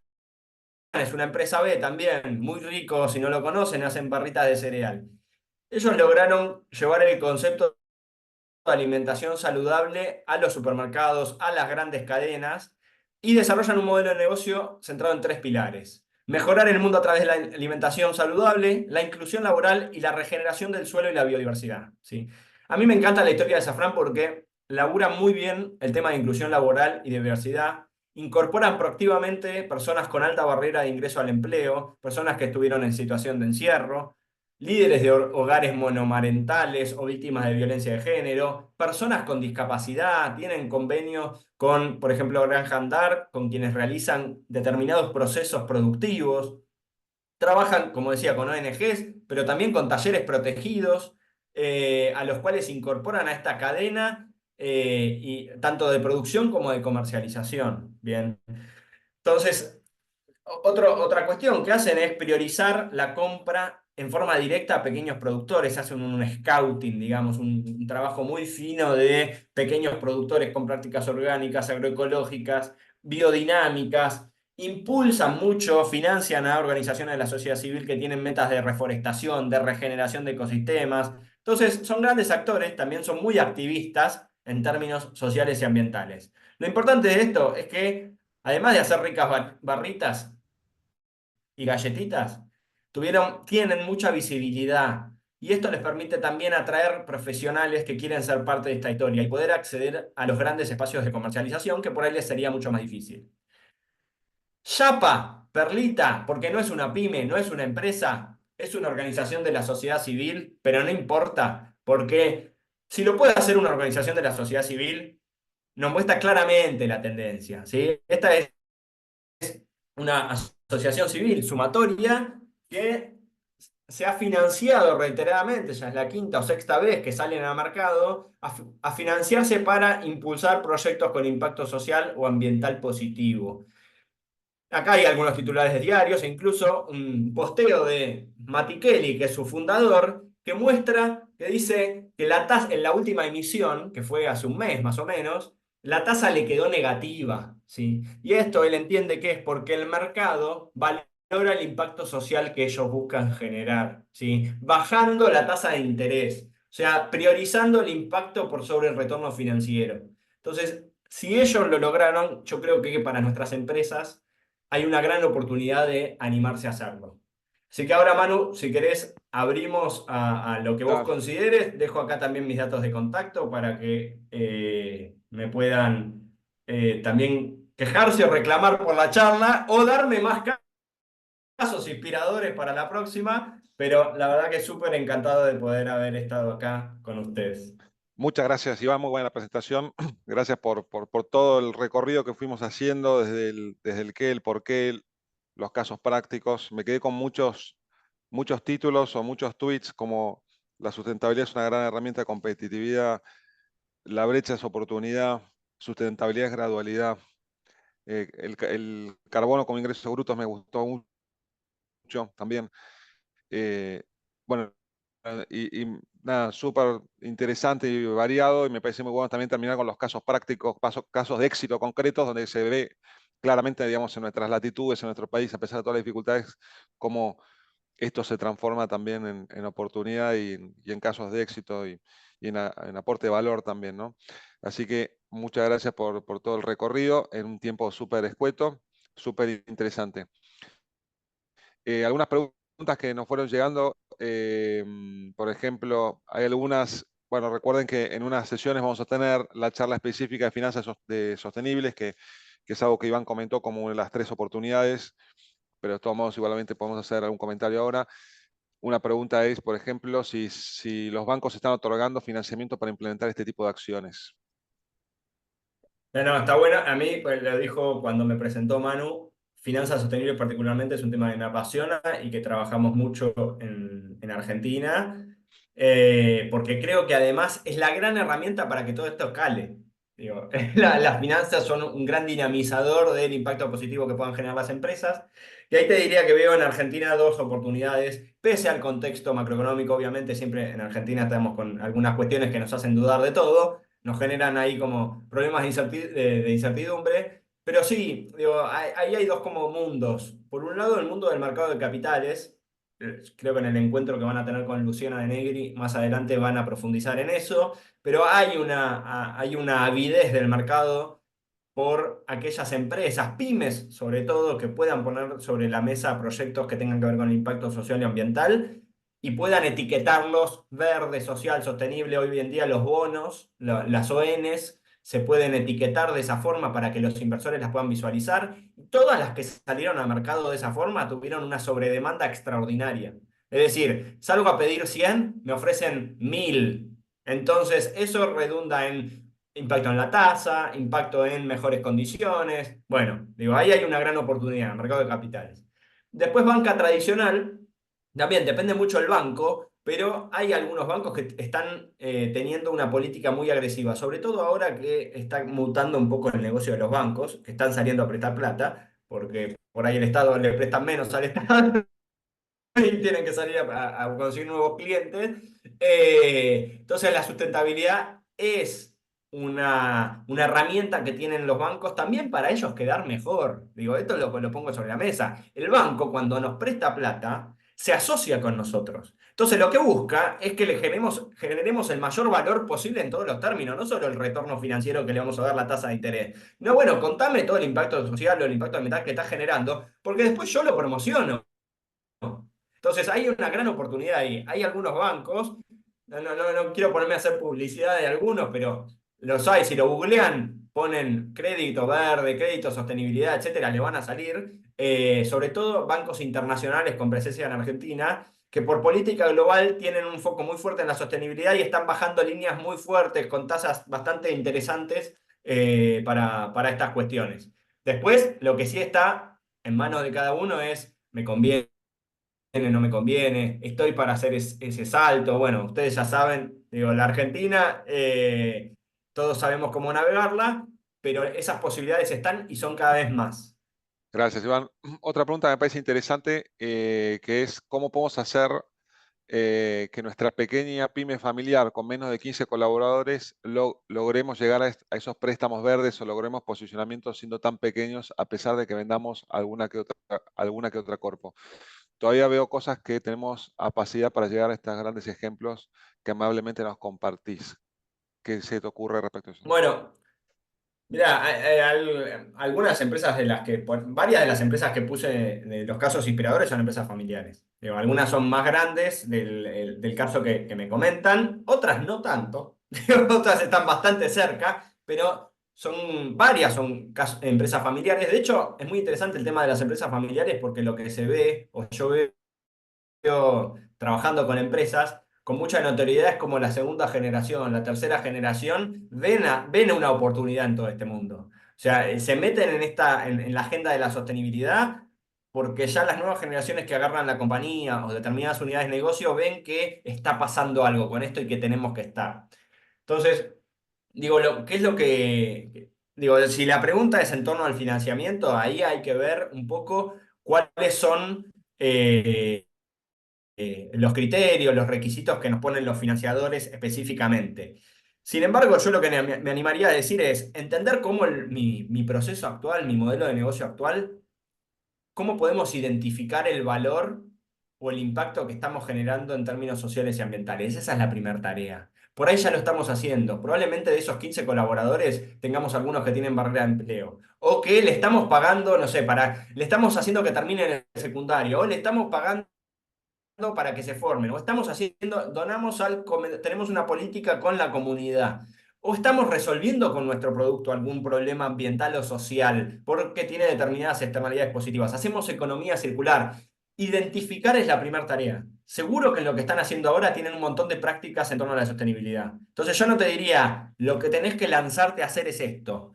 es una empresa B también, muy rico, si no lo conocen, hacen barritas de cereal. Ellos lograron llevar el concepto de alimentación saludable a los supermercados, a las grandes cadenas, y desarrollan un modelo de negocio centrado en tres pilares. Mejorar el mundo a través de la alimentación saludable, la inclusión laboral y la regeneración del suelo y la biodiversidad. ¿Sí? A mí me encanta la historia de Safran porque labura muy bien el tema de inclusión laboral y de diversidad. Incorporan proactivamente personas con alta barrera de ingreso al empleo, personas que estuvieron en situación de encierro, líderes de hogares monomarentales o víctimas de violencia de género, personas con discapacidad, tienen convenios con, por ejemplo, Granja Andar, con quienes realizan determinados procesos productivos, trabajan, como decía, con ONGs, pero también con talleres protegidos, a los cuales incorporan a esta cadena, y, tanto de producción como de comercialización. Bien. Entonces, otra cuestión que hacen es priorizar la compra en forma directa a pequeños productores, hacen un scouting, digamos, un trabajo muy fino de pequeños productores con prácticas orgánicas, agroecológicas, biodinámicas, impulsan mucho, financian a organizaciones de la sociedad civil que tienen metas de reforestación, de regeneración de ecosistemas. Entonces, son grandes actores, también son muy activistas en términos sociales y ambientales. Lo importante de esto es que, además de hacer ricas barritas y galletitas, tienen mucha visibilidad. Y esto les permite también atraer profesionales que quieren ser parte de esta historia y poder acceder a los grandes espacios de comercialización que por ahí les sería mucho más difícil. Yapa, Perlita, porque no es una pyme, no es una empresa, es una organización de la sociedad civil, pero no importa, porque si lo puede hacer una organización de la sociedad civil, nos muestra claramente la tendencia, ¿sí? Esta es una asociación civil sumatoria que se ha financiado reiteradamente, ya es la quinta o sexta vez que salen al mercado, a financiarse para impulsar proyectos con impacto social o ambiental positivo. Acá hay algunos titulares de diarios e incluso un posteo de Mati Kelly, que es su fundador, que muestra, que dice que la tasa, en la última emisión, que fue hace un mes más o menos, la tasa le quedó negativa, ¿sí? Y esto él entiende que es porque el mercado valora el impacto social que ellos buscan generar, ¿sí? Bajando la tasa de interés, o sea, priorizando el impacto por sobre el retorno financiero. Entonces, si ellos lo lograron, yo creo que para nuestras empresas hay una gran oportunidad de animarse a hacerlo. Así que ahora, Manu, si querés, abrimos a lo que vos Dale. consideres. Dejo acá también mis datos de contacto para que me puedan también quejarse o reclamar por la charla o darme más casos inspiradores para la próxima. Pero la verdad que súper encantado de poder haber estado acá con ustedes. Muchas gracias, Iván. Muy buena presentación. Gracias por todo el recorrido que fuimos haciendo desde el qué, el por qué, los casos prácticos. Me quedé con muchos títulos o muchos tweets como la sustentabilidad es una gran herramienta de competitividad, la brecha es oportunidad, sustentabilidad es gradualidad. El carbono como ingresos brutos me gustó mucho también. Eh, bueno, y nada, súper interesante y variado, y me parece muy bueno también terminar con los casos prácticos, casos de éxito concretos, donde se ve claramente, digamos, en nuestras latitudes, en nuestro país, a pesar de todas las dificultades, cómo esto se transforma también en oportunidad y en casos de éxito y en aporte de valor también, ¿no? Así que muchas gracias por todo el recorrido en un tiempo súper escueto, súper interesante. Algunas preguntas que nos fueron llegando, por ejemplo, hay algunas, bueno, recuerden que en unas sesiones vamos a tener la charla específica de finanzas sostenibles, que es algo que Iván comentó como una de las 3 oportunidades, pero de todos modos igualmente podemos hacer algún comentario ahora. Una pregunta es, por ejemplo, si los bancos están otorgando financiamiento para implementar este tipo de acciones. No, no, está bueno. A mí, pues, lo dijo cuando me presentó Manu, finanzas sostenibles particularmente es un tema que me apasiona y que trabajamos mucho en Argentina, porque creo que además es la gran herramienta para que todo esto cale. Digo, las finanzas son un gran dinamizador del impacto positivo que puedan generar las empresas. Y ahí te diría que veo en Argentina dos oportunidades, pese al contexto macroeconómico, obviamente siempre en Argentina estamos con algunas cuestiones que nos hacen dudar de todo, nos generan ahí como problemas de incertidumbre, pero sí, digo, ahí hay dos como mundos. Por un lado, el mundo del mercado de capitales, creo que en el encuentro que van a tener con Luciana de Negri, más adelante van a profundizar en eso, pero hay una avidez del mercado por aquellas empresas, pymes sobre todo, que puedan poner sobre la mesa proyectos que tengan que ver con el impacto social y ambiental y puedan etiquetarlos verde, social, sostenible. Hoy en día los bonos, las ONs, se pueden etiquetar de esa forma para que los inversores las puedan visualizar. Todas las que salieron al mercado de esa forma tuvieron una sobredemanda extraordinaria. Es decir, salgo a pedir 100, me ofrecen 1000. Entonces, eso redunda en impacto en la tasa, impacto en mejores condiciones. Bueno, digo, ahí hay una gran oportunidad en el mercado de capitales. Después, banca tradicional, también depende mucho del banco, pero hay algunos bancos que están teniendo una política muy agresiva, sobre todo ahora que está mutando un poco el negocio de los bancos, que están saliendo a prestar plata, porque por ahí el Estado le presta menos al Estado y tienen que salir a conseguir nuevos clientes. Entonces la sustentabilidad es una herramienta que tienen los bancos también para ellos quedar mejor. Digo, esto lo pongo sobre la mesa. El banco cuando nos presta plata se asocia con nosotros. Entonces lo que busca es que le generemos el mayor valor posible en todos los términos, no solo el retorno financiero que le vamos a dar la tasa de interés. No, bueno, contame todo el impacto social o el impacto ambiental que está generando, porque después yo lo promociono. Entonces hay una gran oportunidad ahí. Hay algunos bancos, no quiero ponerme a hacer publicidad de algunos, pero los hay. Si lo googlean, ponen crédito verde, crédito sostenibilidad, etcétera, le van a salir. Sobre todo bancos internacionales con presencia en Argentina, que por política global tienen un foco muy fuerte en la sostenibilidad y están bajando líneas muy fuertes con tasas bastante interesantes para estas cuestiones. Después, lo que sí está en manos de cada uno es, me conviene, no me conviene, estoy para hacer ese salto. Bueno, ustedes ya saben, digo, la Argentina, todos sabemos cómo navegarla, pero esas posibilidades están y son cada vez más. Gracias, Iván. Otra pregunta que me parece interesante, que es cómo podemos hacer que nuestra pequeña pyme familiar con menos de 15 colaboradores logremos llegar a esos préstamos verdes o logremos posicionamientos siendo tan pequeños a pesar de que vendamos alguna que otra corpo. Todavía veo cosas que tenemos capacidad para llegar a estos grandes ejemplos que amablemente nos compartís. ¿Qué se te ocurre respecto a eso? Bueno, mira, algunas empresas varias de las empresas que puse de los casos inspiradores son empresas familiares. Digo, algunas son más grandes del caso que me comentan, otras no tanto, otras están bastante cerca, pero empresas familiares. De hecho, es muy interesante el tema de las empresas familiares porque lo que se ve, o yo veo trabajando con empresas, con mucha notoriedad es como la segunda generación, la tercera generación, ven una oportunidad en todo este mundo. O sea, se meten en la agenda de la sostenibilidad porque ya las nuevas generaciones que agarran la compañía o determinadas unidades de negocio ven que está pasando algo con esto y que tenemos que estar. Entonces, digo, ¿qué es lo que... Digo, si la pregunta es en torno al financiamiento, ahí hay que ver un poco cuáles son los criterios, los requisitos que nos ponen los financiadores específicamente. Sin embargo, yo lo que me animaría a decir es entender cómo mi proceso actual, mi modelo de negocio actual, cómo podemos identificar el valor o el impacto que estamos generando en términos sociales y ambientales. Esa es la primera tarea. Por ahí ya lo estamos haciendo. Probablemente de esos 15 colaboradores tengamos algunos que tienen barrera de empleo. O que le estamos pagando, no sé, le estamos haciendo que termine el secundario. O le estamos pagando para que se formen, o estamos haciendo, tenemos una política con la comunidad, o estamos resolviendo con nuestro producto algún problema ambiental o social, porque tiene determinadas externalidades positivas. Hacemos economía circular. Identificar es la primera tarea. Seguro que en lo que están haciendo ahora tienen un montón de prácticas en torno a la sostenibilidad. Entonces yo no te diría, lo que tenés que lanzarte a hacer es esto.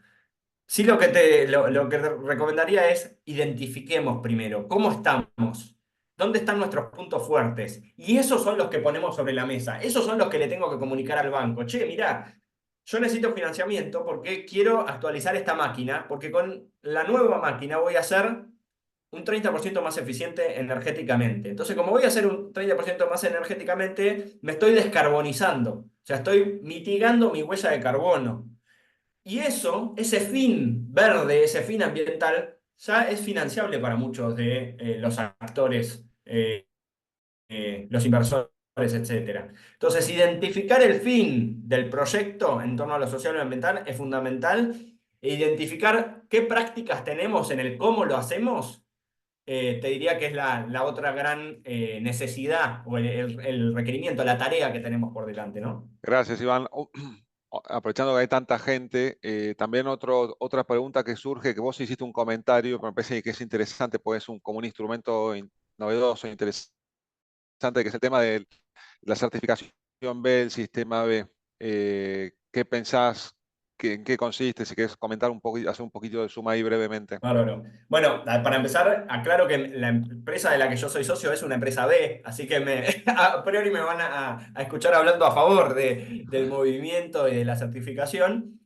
Sí, lo que te recomendaría es identifiquemos primero cómo estamos, dónde están nuestros puntos fuertes. Y esos son los que ponemos sobre la mesa. Esos son los que le tengo que comunicar al banco. Che, mirá, yo necesito financiamiento porque quiero actualizar esta máquina, porque con la nueva máquina voy a ser un 30% más eficiente energéticamente. Entonces, como voy a ser un 30% más energéticamente, me estoy descarbonizando. O sea, estoy mitigando mi huella de carbono. Y eso, ese fin verde, ese fin ambiental, ya es financiable para muchos de los actores, los inversores, etcétera. Entonces, identificar el fin del proyecto en torno a lo social y ambiental es fundamental. E identificar qué prácticas tenemos en el cómo lo hacemos, te diría que es la otra gran necesidad o el requerimiento, la tarea que tenemos por delante, ¿no? Gracias, Iván. Aprovechando que hay tanta gente, también otra pregunta que surge, que vos hiciste un comentario, pero me parece que es interesante, pues es como un instrumento novedoso, interesante, que es el tema de la certificación B, el sistema B. ¿Qué pensás? ¿En qué consiste? Si querés comentar un poquito, hacer un poquito de suma ahí brevemente. Bárbaro. Bueno, para empezar, aclaro que la empresa de la que yo soy socio es una empresa B, así que a priori me van a escuchar hablando a favor del movimiento y de la certificación.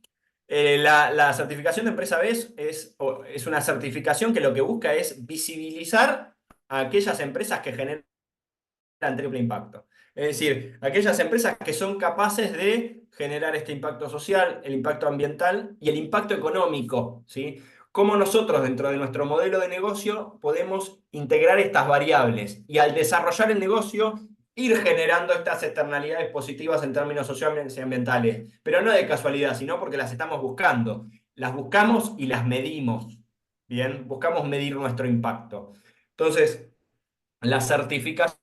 La certificación de empresa B es una certificación que lo que busca es visibilizar a aquellas empresas que generan triple impacto. Es decir, aquellas empresas que son capaces de generar este impacto social, el impacto ambiental y el impacto económico, ¿sí? Cómo nosotros dentro de nuestro modelo de negocio podemos integrar estas variables y al desarrollar el negocio ir generando estas externalidades positivas en términos sociales y ambientales, pero no de casualidad, sino porque las estamos buscando. Las buscamos y las medimos, ¿bien? Buscamos medir nuestro impacto. Entonces, la certificación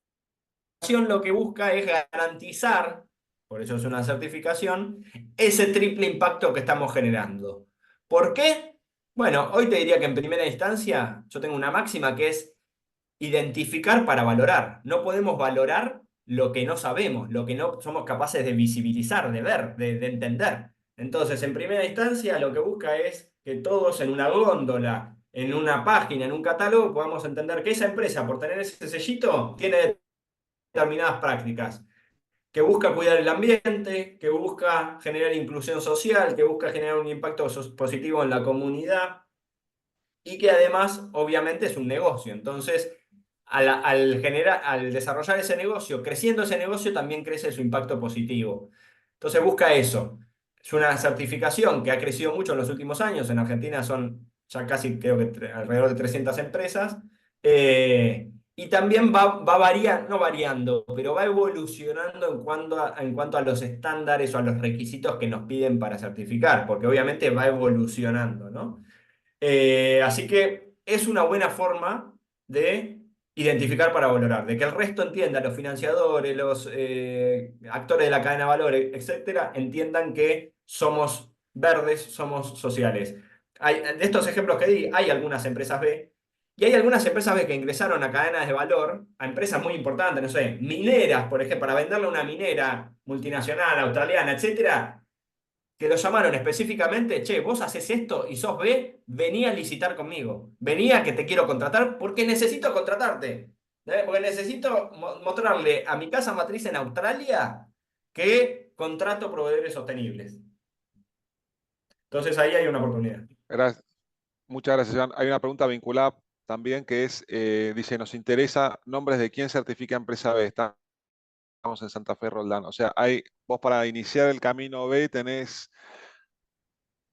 lo que busca es garantizar, por eso es una certificación, ese triple impacto que estamos generando. ¿Por qué? Bueno, hoy te diría que en primera instancia yo tengo una máxima que es identificar para valorar. No podemos valorar lo que no sabemos, lo que no somos capaces de visibilizar, de ver, de entender. Entonces, en primera instancia, lo que busca es que todos en una góndola, en una página, en un catálogo, podamos entender que esa empresa, por tener ese sellito, tiene determinadas prácticas, que busca cuidar el ambiente, que busca generar inclusión social, que busca generar un impacto positivo en la comunidad y que además obviamente es un negocio. Entonces, al desarrollar ese negocio, creciendo ese negocio, también crece su impacto positivo. Entonces busca eso. Es una certificación que ha crecido mucho en los últimos años. En Argentina son ya casi, creo que alrededor de 300 empresas. Y también va variando, no variando, pero va evolucionando en cuanto a los estándares o a los requisitos que nos piden para certificar, porque obviamente va evolucionando, ¿no? Así que es una buena forma de identificar para valorar, de que el resto entienda, los financiadores, los actores de la cadena de valores, etcétera, entiendan que somos verdes, somos sociales. De estos ejemplos que di, hay algunas empresas B, y hay algunas empresas B que ingresaron a cadenas de valor, a empresas muy importantes, no sé, mineras, por ejemplo, para venderle a una minera multinacional, australiana, etcétera, que lo llamaron específicamente, che, vos haces esto y sos B, vení a licitar conmigo, vení a que te quiero contratar porque necesito contratarte. Porque necesito mostrarle a mi casa matriz en Australia que contrato proveedores sostenibles. Entonces ahí hay una oportunidad. Gra- Muchas gracias, Iván. Hay una pregunta vinculada también que es, dice, nos interesa nombres de quién certifica empresa B. Estamos en Santa Fe, Roldán. O sea, vos para iniciar el camino B tenés,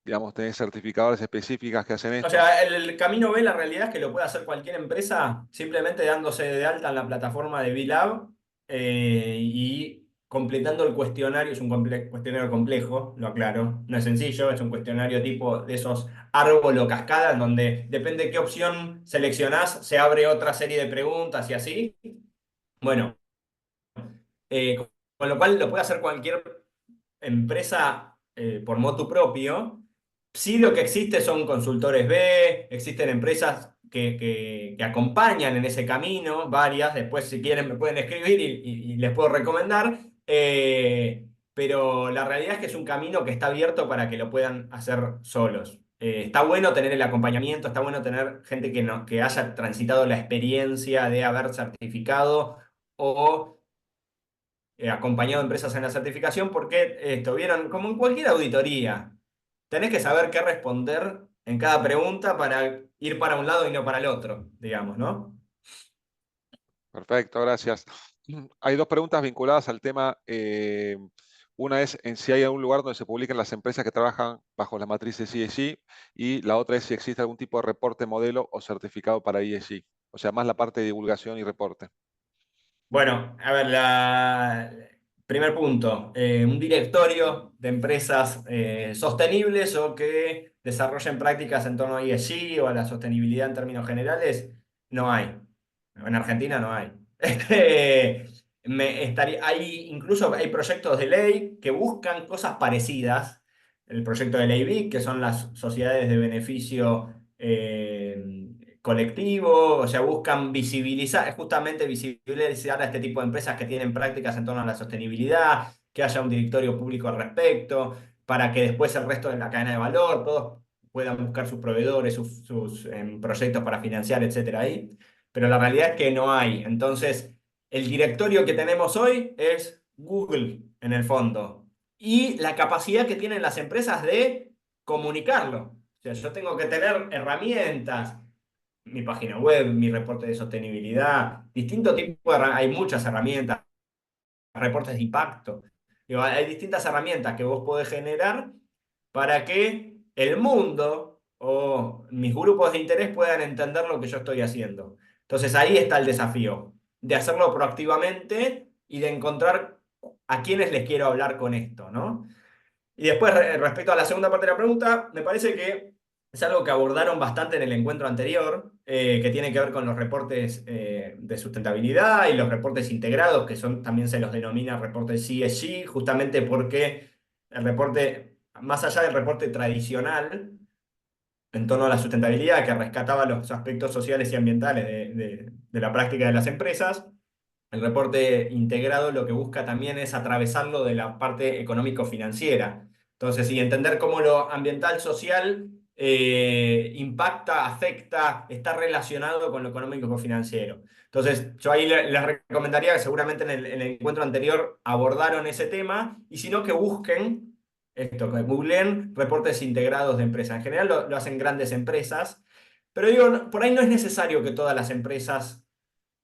digamos, tenés certificadores específicas que hacen O esto. sea, el camino B, la realidad es que lo puede hacer cualquier empresa simplemente dándose de alta en la plataforma de B-Lab y completando el cuestionario. Es un cuestionario complejo, lo aclaro. No es sencillo, es un cuestionario tipo de esos árbol o cascada, en donde depende de qué opción seleccionás, se abre otra serie de preguntas y así. Bueno, eh, con lo cual lo puede hacer cualquier empresa por motu propio. Sí, lo que existe son consultores B, existen empresas que acompañan en ese camino, varias, después si quieren me pueden escribir y les puedo recomendar, pero la realidad es que es un camino que está abierto para que lo puedan hacer solos. Está bueno tener el acompañamiento, está bueno tener gente que, no, que haya transitado la experiencia de haber certificado o acompañado a empresas en la certificación, porque esto, vieron, como en cualquier auditoría, tenés que saber qué responder en cada pregunta para ir para un lado y no para el otro, digamos, ¿no? Perfecto, gracias. Hay dos preguntas vinculadas al tema. Una es en si hay algún lugar donde se publican las empresas que trabajan bajo las matrices ESG y la otra es si existe algún tipo de reporte modelo o certificado para ESG. O sea, más la parte de divulgación y reporte. Bueno, a ver, primer punto, un directorio de empresas sostenibles o que desarrollen prácticas en torno a ESG o a la sostenibilidad en términos generales, no hay. En Argentina no hay. Incluso hay proyectos de ley que buscan cosas parecidas. El proyecto de ley BIC, que son las sociedades de beneficio colectivo, o sea, buscan visibilizar, justamente visibilizar a este tipo de empresas que tienen prácticas en torno a la sostenibilidad, que haya un directorio público al respecto, para que después el resto de la cadena de valor, todos puedan buscar sus proveedores, sus proyectos para financiar, etcétera, ahí. Pero la realidad es que no hay. Entonces, el directorio que tenemos hoy es Google, en el fondo, y la capacidad que tienen las empresas de comunicarlo. O sea, yo tengo que tener herramientas, mi página web, mi reporte de sostenibilidad, distintos tipos hay muchas herramientas, reportes de impacto. Digo, hay distintas herramientas que vos podés generar para que el mundo o mis grupos de interés puedan entender lo que yo estoy haciendo. Entonces ahí está el desafío, de hacerlo proactivamente y de encontrar a quiénes les quiero hablar con esto, ¿no? Y después, respecto a la segunda parte de la pregunta, me parece que es algo que abordaron bastante en el encuentro anterior, que tiene que ver con los reportes de sustentabilidad y los reportes integrados, que son, también se los denomina reportes ESG, justamente porque el reporte, más allá del reporte tradicional en torno a la sustentabilidad, que rescataba los aspectos sociales y ambientales de la práctica de las empresas, el reporte integrado lo que busca también es atravesarlo de la parte económico-financiera. Entonces, y entender cómo lo ambiental, social impacta, afecta, está relacionado con lo económico-financiero. Entonces, yo ahí les recomendaría que seguramente en el encuentro anterior abordaron ese tema, y si no, que busquen esto, que googleen reportes integrados de empresas. En general lo hacen grandes empresas, pero digo, por ahí no es necesario que todas las empresas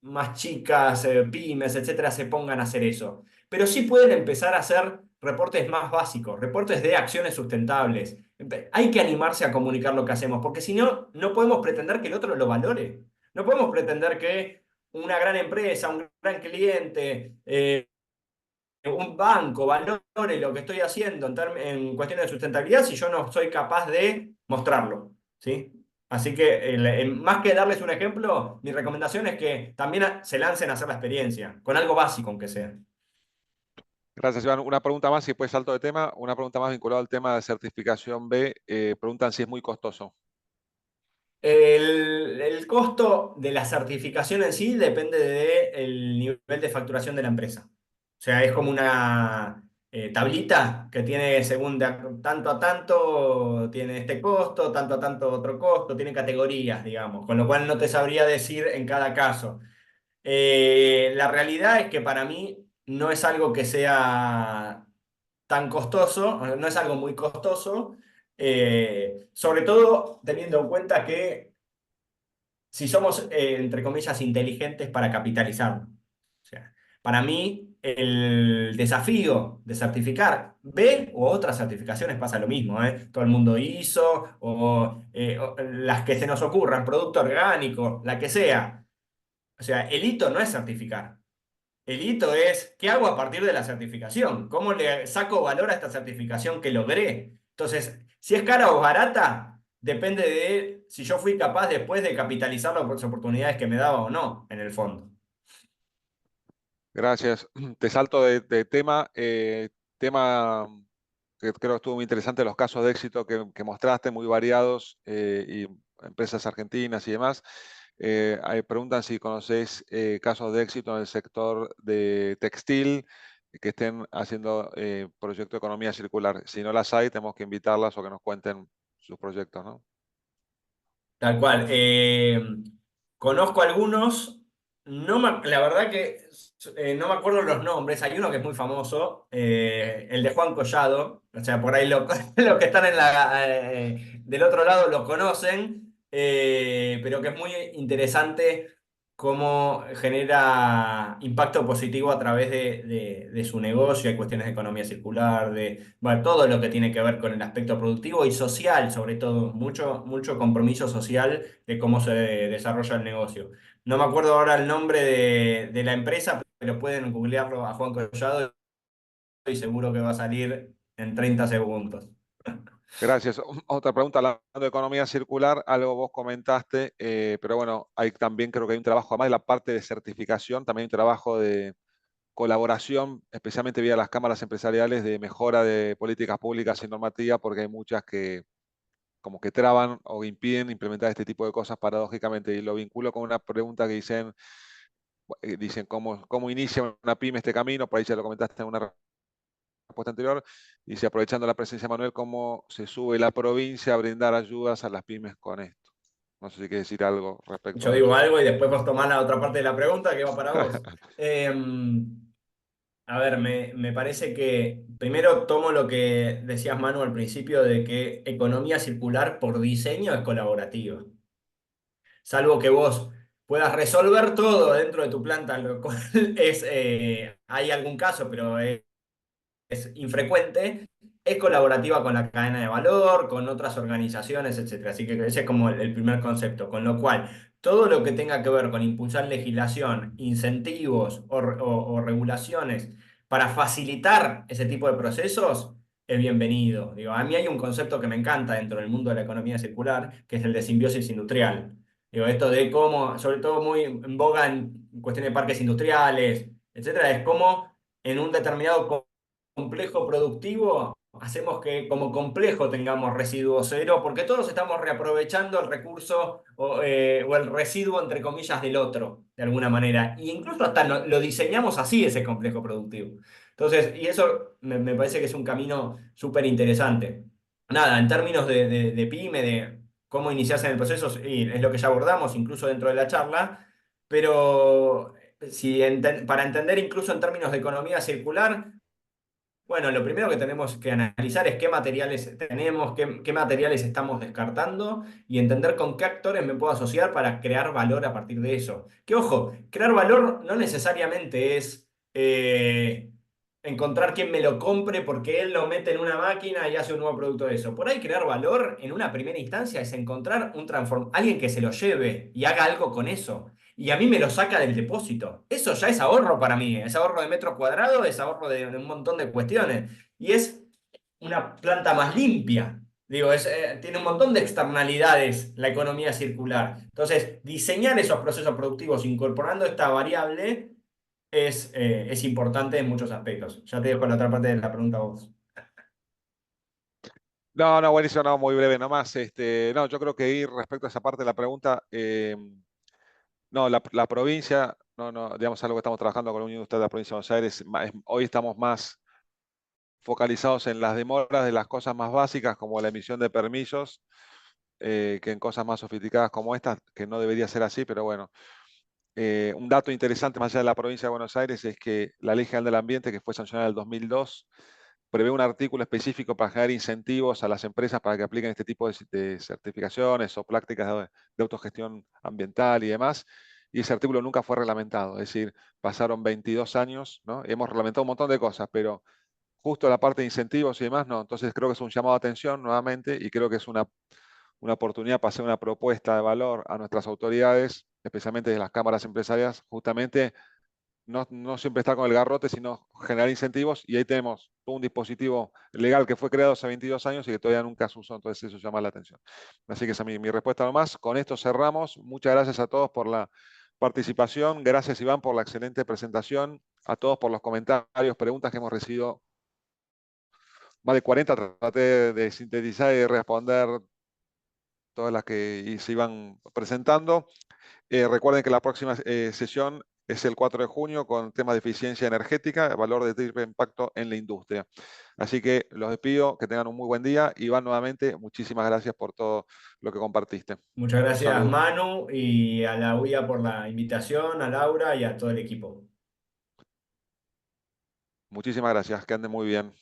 más chicas, pymes, etcétera, se pongan a hacer eso. Pero sí pueden empezar a hacer reportes más básicos, reportes de acciones sustentables. Hay que animarse a comunicar lo que hacemos, porque si no, no podemos pretender que el otro lo valore. No podemos pretender que una gran empresa, un gran cliente, un banco valore lo que estoy haciendo en cuestiones de sustentabilidad si yo no soy capaz de mostrarlo, ¿sí? Así que más que darles un ejemplo, mi recomendación es que también se lancen a hacer la experiencia, con algo básico aunque sea. Gracias, Iván. Una pregunta más y después salto de tema. Una pregunta más vinculada al tema de certificación B. Preguntan si es muy costoso. El costo de la certificación en sí depende del nivel de facturación de la empresa. O sea, es como una... tablita que tiene según tanto a tanto tiene este costo, tanto a tanto otro costo, tiene categorías, digamos, con lo cual no te sabría decir en cada caso. La realidad es que para mí no es algo que sea tan costoso, no es algo muy costoso, sobre todo teniendo en cuenta que si somos, entre comillas, inteligentes para capitalizarlo. O sea, para mí, el desafío de certificar B o otras certificaciones pasa lo mismo, ¿eh? Todo el mundo hizo, o las que se nos ocurran, producto orgánico, la que sea. O sea, el hito no es certificar. El hito es, ¿qué hago a partir de la certificación? ¿Cómo le saco valor a esta certificación que logré? Entonces, si es cara o barata, depende de si yo fui capaz después de capitalizar las oportunidades que me daba o no, en el fondo. Gracias. Te salto de tema. Tema que creo que estuvo muy interesante, los casos de éxito que mostraste, muy variados, y empresas argentinas y demás. Preguntan si conocéis casos de éxito en el sector de textil que estén haciendo proyecto de economía circular. Si no las hay, tenemos que invitarlas o que nos cuenten sus proyectos, ¿no? Tal cual. Conozco algunos, la verdad que no me acuerdo los nombres. Hay uno que es muy famoso, el de Juan Collado. O sea, por ahí los que están del otro lado lo conocen, pero que es muy interesante cómo genera impacto positivo a través de su negocio. Hay cuestiones de economía circular, de bueno, todo lo que tiene que ver con el aspecto productivo y social, sobre todo, mucho, mucho compromiso social de cómo se desarrolla el negocio. No me acuerdo ahora el nombre de la empresa, pero pueden googlearlo a Juan Collado y seguro que va a salir en 30 segundos. Gracias. Otra pregunta, hablando de economía circular, algo vos comentaste, pero bueno, hay también creo que hay un trabajo, además de la parte de certificación, también hay un trabajo de colaboración, especialmente vía las cámaras empresariales, de mejora de políticas públicas y normativas, porque hay muchas que como que traban o impiden implementar este tipo de cosas paradójicamente. Y lo vinculo con una pregunta que dicen cómo inicia una pyme este camino, por ahí ya lo comentaste en una respuesta anterior. Dice, aprovechando la presencia de Manuel, cómo se sube la provincia a brindar ayudas a las pymes con esto. No sé si quieres decir algo respecto Yo a digo eso. algo y después vos tomás la otra parte de la pregunta que va para vos. Eh, A ver, me parece que primero tomo lo que decías, Manu, al principio de que economía circular por diseño es colaborativa. Salvo que vos puedas resolver todo dentro de tu planta, lo cual hay algún caso, pero es infrecuente, es colaborativa con la cadena de valor, con otras organizaciones, etcétera. Así que ese es como el primer concepto. Con lo cual, todo lo que tenga que ver con impulsar legislación, incentivos o regulaciones para facilitar ese tipo de procesos es bienvenido. Digo, a mí hay un concepto que me encanta dentro del mundo de la economía circular, que es el de simbiosis industrial. Digo, esto de cómo, sobre todo muy en boga en cuestiones de parques industriales, etcétera, es cómo en un determinado complejo productivo, hacemos que como complejo tengamos residuo cero, porque todos estamos reaprovechando el recurso o el residuo, entre comillas, del otro, de alguna manera. Y incluso hasta lo diseñamos así, ese complejo productivo. Entonces, y eso me parece que es un camino súper interesante. Nada, en términos de pyme, de cómo iniciarse en el proceso, sí, es lo que ya abordamos, incluso dentro de la charla, pero si para entender incluso en términos de economía circular, bueno, lo primero que tenemos que analizar es qué materiales tenemos, qué materiales estamos descartando y entender con qué actores me puedo asociar para crear valor a partir de eso. Que ojo, crear valor no necesariamente es encontrar quien me lo compre porque él lo mete en una máquina y hace un nuevo producto de eso. Por ahí crear valor en una primera instancia es encontrar alguien que se lo lleve y haga algo con eso y a mí me lo saca del depósito. Eso ya es ahorro para mí, es ahorro de metro cuadrado, es ahorro de un montón de cuestiones. Y es una planta más limpia. Digo, tiene un montón de externalidades la economía circular. Entonces, diseñar esos procesos productivos incorporando esta variable es importante en muchos aspectos. Ya te dejo la otra parte de la pregunta a vos. No, no, buenísimo, no, muy breve nomás. No, yo creo que ir respecto a esa parte de la pregunta, no, la provincia, no, no, digamos algo que estamos trabajando con la Unión Industrial de la Provincia de Buenos Aires, hoy estamos más focalizados en las demoras de las cosas más básicas como la emisión de permisos, que en cosas más sofisticadas como estas, que no debería ser así, pero bueno. Un dato interesante más allá de la provincia de Buenos Aires es que la Ley General del Ambiente, que fue sancionada en el 2002, prevé un artículo específico para generar incentivos a las empresas para que apliquen este tipo de certificaciones o prácticas de autogestión ambiental y demás. Y ese artículo nunca fue reglamentado, es decir, pasaron 22 años, ¿no? Hemos reglamentado un montón de cosas, pero justo la parte de incentivos y demás, no. Entonces creo que es un llamado de atención nuevamente y creo que es una oportunidad para hacer una propuesta de valor a nuestras autoridades, especialmente de las cámaras empresariales, justamente no siempre estar con el garrote, sino generar incentivos y ahí tenemos todo un dispositivo legal que fue creado hace 22 años y que todavía nunca se usó, entonces eso llama la atención. Así que esa es mi respuesta nomás. Con esto cerramos. Muchas gracias a todos por la participación. Gracias, Iván, por la excelente presentación. A todos por los comentarios, preguntas que hemos recibido. Más de 40, traté de sintetizar y responder todas las que se iban presentando. Recuerden que la próxima sesión es el 4 de junio con tema de eficiencia energética, valor de triple impacto en la industria. Así que los despido, que tengan un muy buen día. Iván, nuevamente, muchísimas gracias por todo lo que compartiste. Muchas Un gracias, saludo. Manu, y a la UIA por la invitación, a Laura y a todo el equipo. Muchísimas gracias, que anden muy bien.